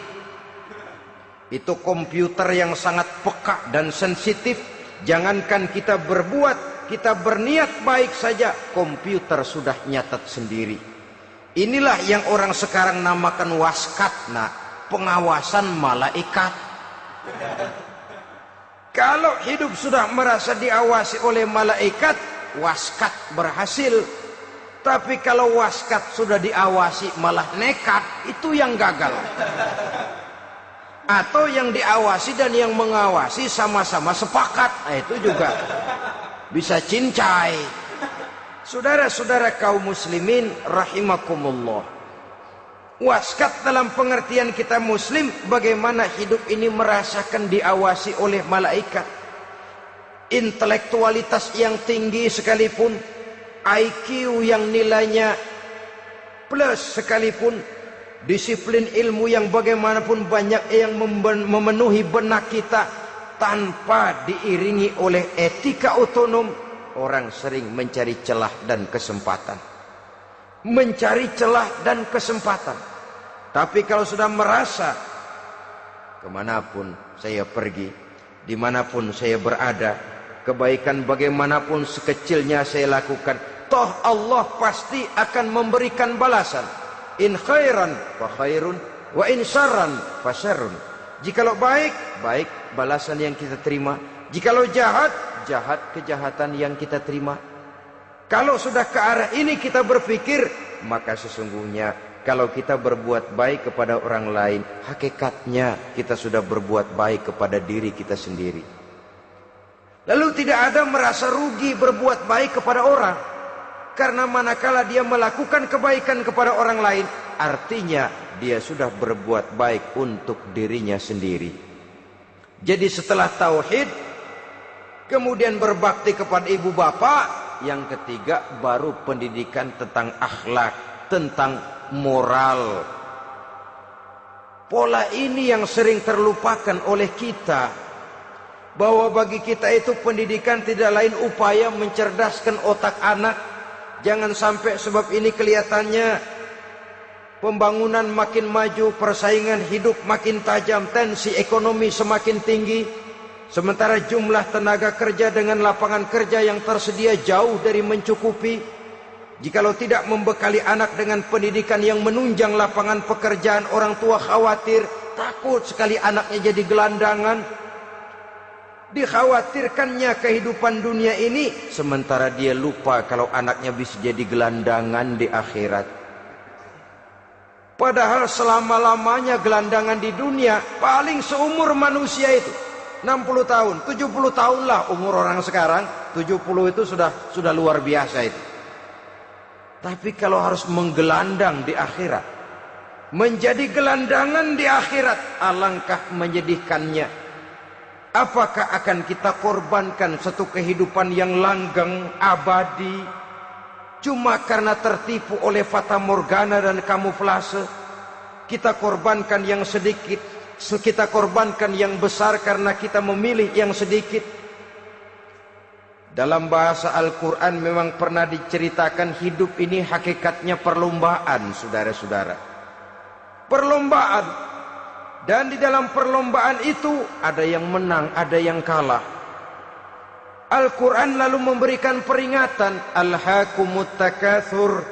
Itu komputer yang sangat peka dan sensitif. Jangankan kita berbuat, kita berniat baik saja, komputer sudah nyatat sendiri. Inilah yang orang sekarang namakan waskat, nah, pengawasan malaikat. Kalau hidup sudah merasa diawasi oleh malaikat, waskat berhasil. Tapi kalau waskat sudah diawasi malah nekat, itu yang gagal. Atau yang diawasi dan yang mengawasi sama-sama sepakat, nah, itu juga bisa cincai. Saudara-saudara kaum muslimin rahimakumullah, waskat dalam pengertian kita muslim, bagaimana hidup ini merasakan diawasi oleh malaikat. Intelektualitas yang tinggi sekalipun, IQ yang nilainya plus sekalipun, disiplin ilmu yang bagaimanapun banyak yang memenuhi benak kita, tanpa diiringi oleh etika otonom, orang sering mencari celah dan kesempatan. Mencari celah dan kesempatan. Tapi kalau sudah merasa, kemanapun saya pergi, dimanapun saya berada, kebaikan bagaimanapun sekecilnya saya lakukan, toh Allah pasti akan memberikan balasan. In khairan fa khairun, wa in syarran fa syarrun. Jikalau baik, baik balasan yang kita terima. Jikalau jahat, jahat kejahatan yang kita terima. Kalau sudah ke arah ini kita berpikir, maka sesungguhnya kalau kita berbuat baik kepada orang lain, hakikatnya kita sudah berbuat baik kepada diri kita sendiri. Lalu tidak ada merasa rugi berbuat baik kepada orang. Karena manakala dia melakukan kebaikan kepada orang lain, artinya dia sudah berbuat baik untuk dirinya sendiri. Jadi setelah tauhid, kemudian berbakti kepada ibu bapak, yang ketiga baru pendidikan tentang akhlak, tentang moral. Pola ini yang sering terlupakan oleh kita, bahwa bagi kita itu pendidikan tidak lain upaya mencerdaskan otak anak. Jangan sampai sebab ini kelihatannya pembangunan makin maju, persaingan hidup makin tajam, tensi ekonomi semakin tinggi, sementara jumlah tenaga kerja dengan lapangan kerja yang tersedia jauh dari mencukupi. Jikalau tidak membekali anak dengan pendidikan yang menunjang lapangan pekerjaan, orang tua khawatir, takut sekali anaknya jadi gelandangan. Dikhawatirkannya kehidupan dunia ini, sementara dia lupa kalau anaknya bisa jadi gelandangan di akhirat. Padahal selama-lamanya gelandangan di dunia paling seumur manusia itu 60 tahun, 70 tahun lah umur orang sekarang. 70 itu sudah luar biasa itu. Tapi kalau harus menggelandang di akhirat, menjadi gelandangan di akhirat, alangkah menyedihkannya. Apakah akan kita korbankan satu kehidupan yang langgeng, abadi, cuma karena tertipu oleh fata morgana dan kamuflase? Kita korbankan yang sedikit, kita korbankan yang besar karena kita memilih yang sedikit. Dalam bahasa Al-Quran memang pernah diceritakan hidup ini hakikatnya perlombaan, saudara-saudara. Perlombaan. Dan di dalam perlombaan itu ada yang menang, ada yang kalah. Al-Quran lalu memberikan peringatan, Alhaakumut takatsur,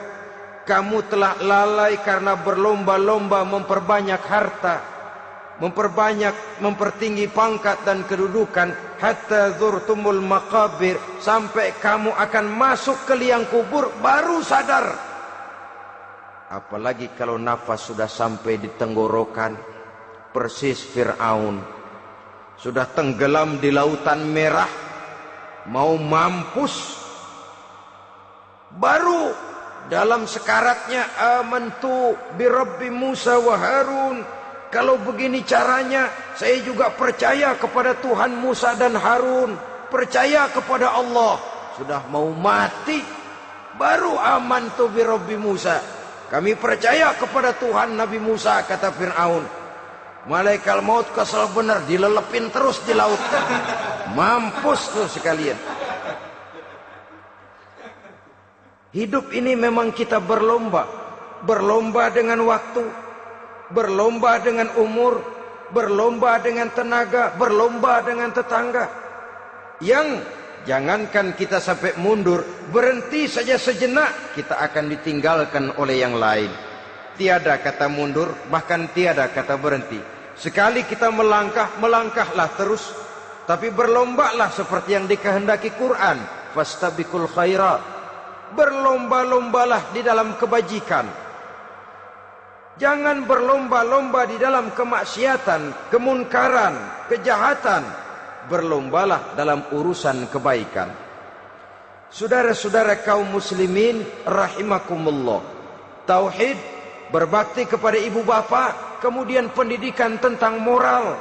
kamu telah lalai karena berlomba-lomba memperbanyak harta, mempertinggi pangkat dan kedudukan, hatta zurtumul maqabir, sampai kamu akan masuk ke liang kubur baru sadar. Apalagi kalau nafas sudah sampai di tenggorokan. Persis Fir'aun sudah tenggelam di lautan merah, mau mampus, baru dalam sekaratnya amantu bi Rabbi Musa wa Harun. Kalau begini caranya, saya juga percaya kepada Tuhan Musa dan Harun, percaya kepada Allah. Sudah mau mati, baru amantu bi Rabbi Musa, kami percaya kepada Tuhan Nabi Musa, kata Fir'aun. Malaikat maut kesal benar, dilelepin terus di laut. Mampus tuh sekalian. Hidup ini memang kita berlomba. berlomba dengan waktu, berlomba dengan umur, berlomba dengan tenaga, berlomba dengan tetangga. Yang jangankan kita sampai mundur, berhenti saja sejenak, kita akan ditinggalkan oleh yang lain. Tiada kata mundur, bahkan tiada kata berhenti. Sekali kita melangkah, melangkahlah terus. Tapi berlombalah seperti yang dikehendaki Quran. Fastabiqul khairat. Berlomba-lombalah di dalam kebajikan. Jangan berlomba-lomba di dalam kemaksiatan, kemunkaran, kejahatan. Berlombalah dalam urusan kebaikan. Saudara-saudara kaum muslimin rahimakumullah. Tauhid, berbakti kepada ibu bapa, kemudian pendidikan tentang moral.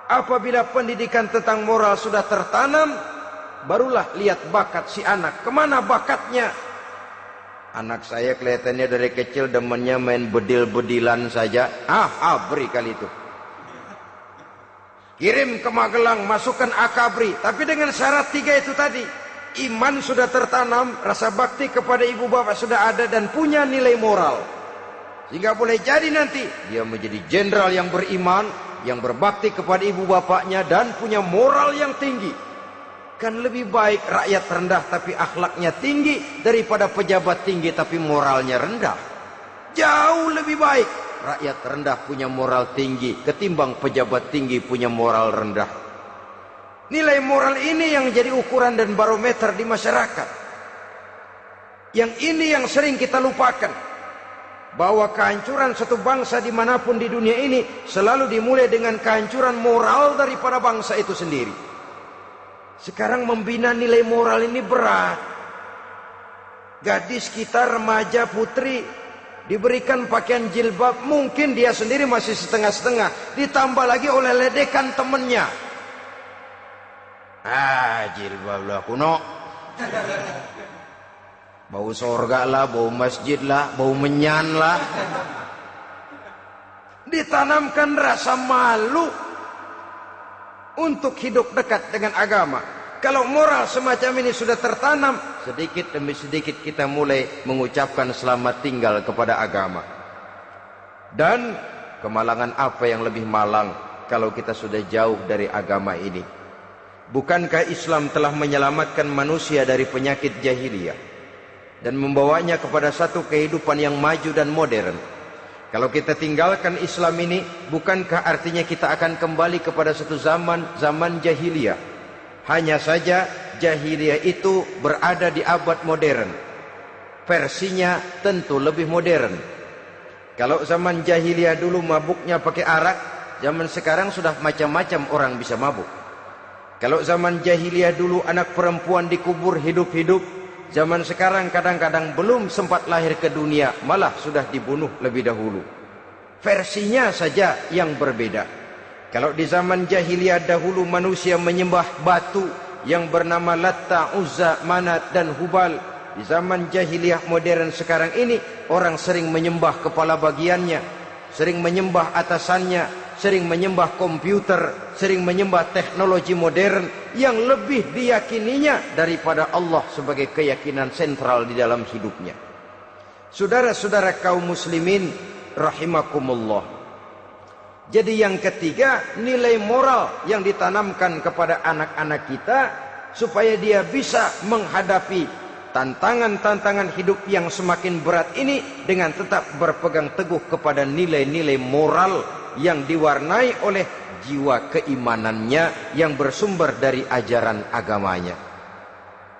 Apabila pendidikan tentang moral sudah tertanam, barulah lihat bakat si anak. Kemana bakatnya? Anak saya kelihatannya dari kecil demennya main bedil-bedilan saja. Beri kali itu. Kirim ke Magelang, masukkan akabri. Tapi dengan syarat 3 itu tadi. Iman sudah tertanam, rasa bakti kepada ibu bapak sudah ada, dan punya nilai moral. Sehingga boleh jadi nanti dia menjadi jenderal yang beriman, yang berbakti kepada ibu bapaknya, dan punya moral yang tinggi. Kan lebih baik rakyat rendah tapi akhlaknya tinggi, daripada pejabat tinggi tapi moralnya rendah. Jauh lebih baik rakyat rendah punya moral tinggi ketimbang pejabat tinggi punya moral rendah. Nilai moral ini yang jadi ukuran dan barometer di masyarakat. Yang ini yang sering kita lupakan, bahwa kehancuran satu bangsa dimanapun di dunia ini selalu dimulai dengan kehancuran moral daripada bangsa itu sendiri. Sekarang membina nilai moral ini berat. Gadis kita, remaja, putri, diberikan pakaian jilbab, mungkin dia sendiri masih setengah-setengah, ditambah lagi oleh ledekan temennya. Jilbab lah kuno, bau sorga lah, bau masjid lah, bau menyan lah. Ditanamkan rasa malu untuk hidup dekat dengan agama. Kalau moral semacam ini sudah tertanam, sedikit demi sedikit kita mulai mengucapkan selamat tinggal kepada agama. Dan kemalangan apa yang lebih malang kalau kita sudah jauh dari agama ini? Bukankah Islam telah menyelamatkan manusia dari penyakit jahiliyah dan membawanya kepada satu kehidupan yang maju dan modern? Kalau kita tinggalkan Islam ini, bukankah artinya kita akan kembali kepada satu zaman jahiliyah? Hanya saja jahiliyah itu berada di abad modern. Versinya tentu lebih modern. Kalau zaman jahiliyah dulu mabuknya pakai arak, zaman sekarang sudah macam-macam orang bisa mabuk. Kalau zaman jahiliyah dulu anak perempuan dikubur hidup-hidup, zaman sekarang kadang-kadang belum sempat lahir ke dunia, malah sudah dibunuh lebih dahulu. Versinya saja yang berbeda. Kalau di zaman jahiliyah dahulu manusia menyembah batu yang bernama Latta, Uzza, Manat, dan Hubal. Di zaman jahiliyah modern sekarang ini, orang sering menyembah kepala bagiannya, sering menyembah atasannya, sering menyembah komputer, sering menyembah teknologi modern yang lebih diyakininya daripada Allah sebagai keyakinan sentral di dalam hidupnya. Saudara-saudara kaum muslimin rahimakumullah. Jadi yang ketiga, nilai moral yang ditanamkan kepada anak-anak kita supaya dia bisa menghadapi tantangan-tantangan hidup yang semakin berat ini dengan tetap berpegang teguh kepada nilai-nilai moral yang diwarnai oleh jiwa keimanannya yang bersumber dari ajaran agamanya.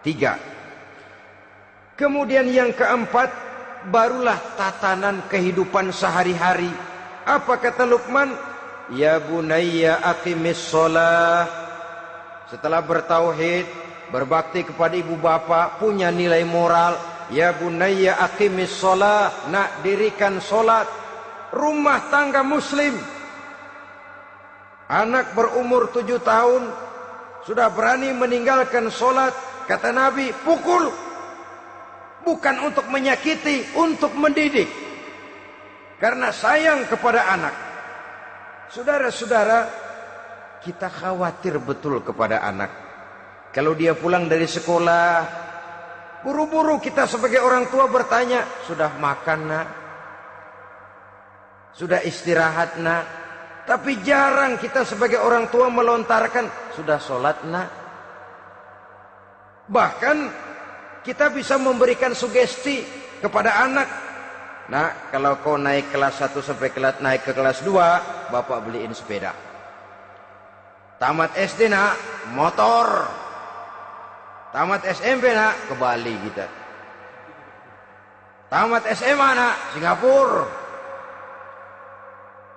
3. Kemudian yang keempat, barulah tatanan kehidupan sehari-hari. Apa kata Luqman? Ya bunayya aqimis shalah. Setelah bertauhid, berbakti kepada ibu bapa, punya nilai moral. Ya bunayya aqimis shalah, nak dirikan solat. Rumah tangga muslim. Anak berumur 7 tahun sudah berani meninggalkan solat. Kata Nabi, pukul. Bukan untuk menyakiti, untuk mendidik. Karena sayang kepada anak. Saudara-saudara, kita khawatir betul kepada anak. Kalau dia pulang dari sekolah, buru-buru kita sebagai orang tua bertanya, sudah makan nak? Sudah istirahat nak. Tapi jarang kita sebagai orang tua melontarkan, sudah sholat nak. Bahkan kita bisa memberikan sugesti kepada anak. Nah, kalau kau naik kelas 1 sampai naik ke kelas 2, bapak beliin sepeda. Tamat SD nak, motor. Tamat SMP nak, ke Bali kita. Tamat SMA nak, Singapura.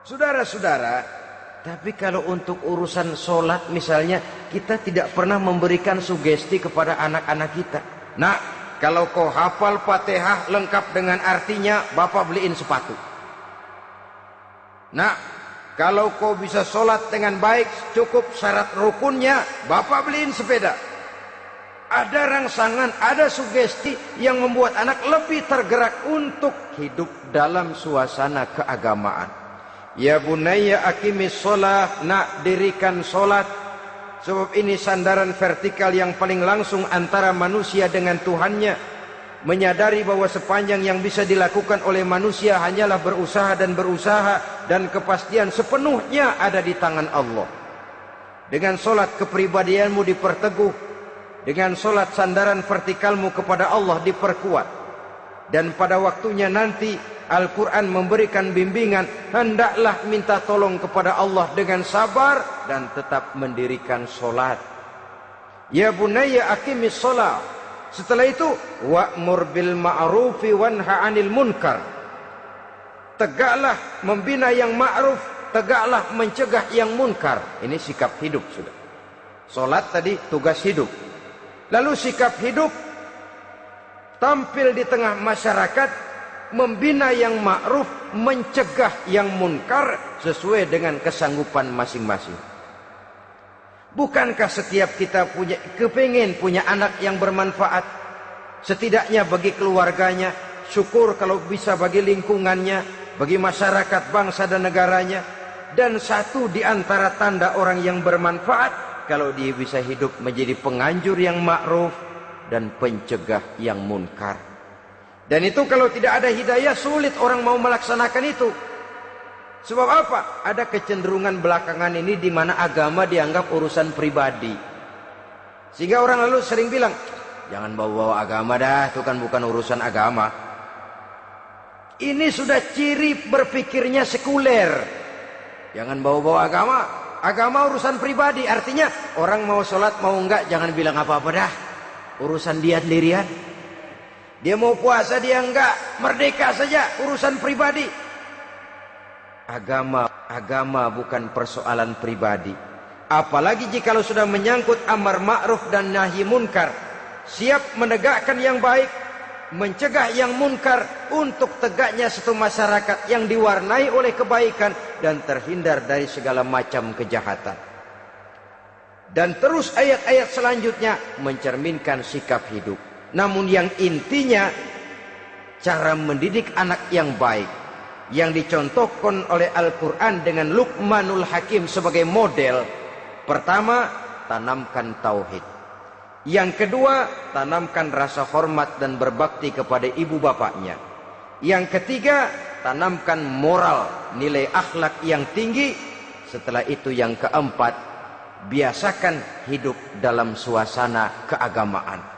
Saudara-saudara, tapi kalau untuk urusan sholat misalnya, kita tidak pernah memberikan sugesti kepada anak-anak kita. Nah, kalau kau hafal Fatihah lengkap dengan artinya, bapak beliin sepatu. Nah, kalau kau bisa sholat dengan baik, cukup syarat rukunnya, bapak beliin sepeda. Ada rangsangan, ada sugesti yang membuat anak lebih tergerak untuk hidup dalam suasana keagamaan. Ya bunayya aqimis sholah, nak dirikan sholat. Sebab ini sandaran vertikal yang paling langsung antara manusia dengan Tuhannya. Menyadari bahwa sepanjang yang bisa dilakukan oleh manusia hanyalah berusaha dan berusaha, dan kepastian sepenuhnya ada di tangan Allah. Dengan sholat kepribadianmu diperteguh, dengan sholat sandaran vertikalmu kepada Allah diperkuat. Dan pada waktunya nanti Al-Quran memberikan bimbingan, hendaklah minta tolong kepada Allah dengan sabar dan tetap mendirikan sholat. Ya bunayya aqimis sholat. Setelah itu, wa'mur bil ma'rufi wanha 'anil munkar. Tegaklah membina yang ma'ruf, tegaklah mencegah yang munkar. Ini sikap hidup sudah. Sholat tadi tugas hidup. Lalu sikap hidup tampil di tengah masyarakat, membina yang ma'ruf, mencegah yang munkar sesuai dengan kesanggupan masing-masing. Bukankah setiap kita kepingin punya anak yang bermanfaat, setidaknya bagi keluarganya, syukur kalau bisa bagi lingkungannya, bagi masyarakat, bangsa dan negaranya. Dan satu di antara tanda orang yang bermanfaat, kalau dia bisa hidup menjadi penganjur yang ma'ruf dan pencegah yang munkar. Dan itu kalau tidak ada hidayah, sulit orang mau melaksanakan itu. Sebab apa? Ada kecenderungan belakangan ini di mana agama dianggap urusan pribadi. Sehingga orang lalu sering bilang, jangan bawa-bawa agama dah, itu kan bukan urusan agama. Ini sudah ciri berpikirnya sekuler. Jangan bawa-bawa agama. Agama urusan pribadi, artinya orang mau sholat mau enggak, jangan bilang apa-apa dah. Urusan dia sendirian. Dia mau puasa dia enggak, merdeka saja, urusan pribadi. Agama bukan persoalan pribadi. Apalagi jika sudah menyangkut amar ma'ruf dan nahi munkar, siap menegakkan yang baik, mencegah yang munkar, untuk tegaknya satu masyarakat yang diwarnai oleh kebaikan dan terhindar dari segala macam kejahatan. Dan terus ayat-ayat selanjutnya mencerminkan sikap hidup. Namun yang intinya, cara mendidik anak yang baik, yang dicontohkan oleh Al-Quran dengan Luqmanul Hakim sebagai model. Pertama, tanamkan tauhid. Yang kedua, tanamkan rasa hormat dan berbakti kepada ibu bapaknya. Yang ketiga, tanamkan moral, nilai akhlak yang tinggi. Setelah itu yang keempat, biasakan hidup dalam suasana keagamaan.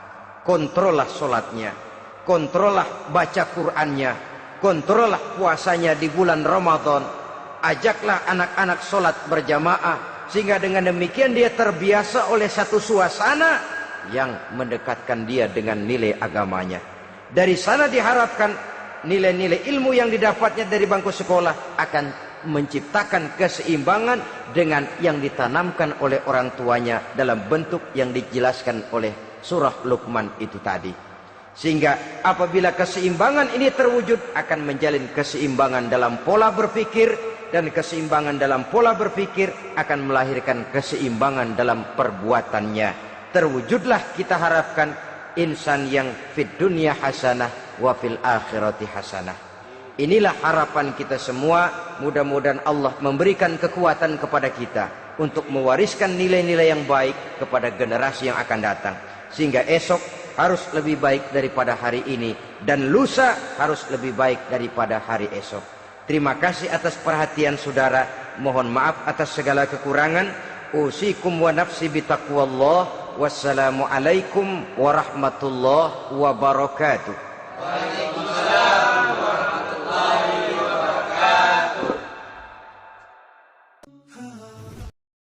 Kontrollah sholatnya, kontrollah baca Qur'annya, kontrollah puasanya di bulan Ramadan. Ajaklah anak-anak sholat berjamaah, sehingga dengan demikian dia terbiasa oleh satu suasana yang mendekatkan dia dengan nilai agamanya. Dari sana diharapkan nilai-nilai ilmu yang didapatnya dari bangku sekolah akan menciptakan keseimbangan dengan yang ditanamkan oleh orang tuanya dalam bentuk yang dijelaskan oleh surah Luqman itu tadi. Sehingga apabila keseimbangan ini terwujud, akan menjalin keseimbangan dalam pola berpikir, dan keseimbangan dalam pola berpikir akan melahirkan keseimbangan dalam perbuatannya. Terwujudlah kita harapkan insan yang fid dunya hasanah wa fil akhirati hasanah. Inilah harapan kita semua. Mudah-mudahan Allah memberikan kekuatan kepada kita untuk mewariskan nilai-nilai yang baik kepada generasi yang akan datang, sehingga esok harus lebih baik daripada hari ini, dan lusa harus lebih baik daripada hari esok. Terima kasih atas perhatian saudara. Mohon maaf atas segala kekurangan. Usikum wa nafsi bitaqwallah. Wassalamualaikum warahmatullahi wabarakatuh.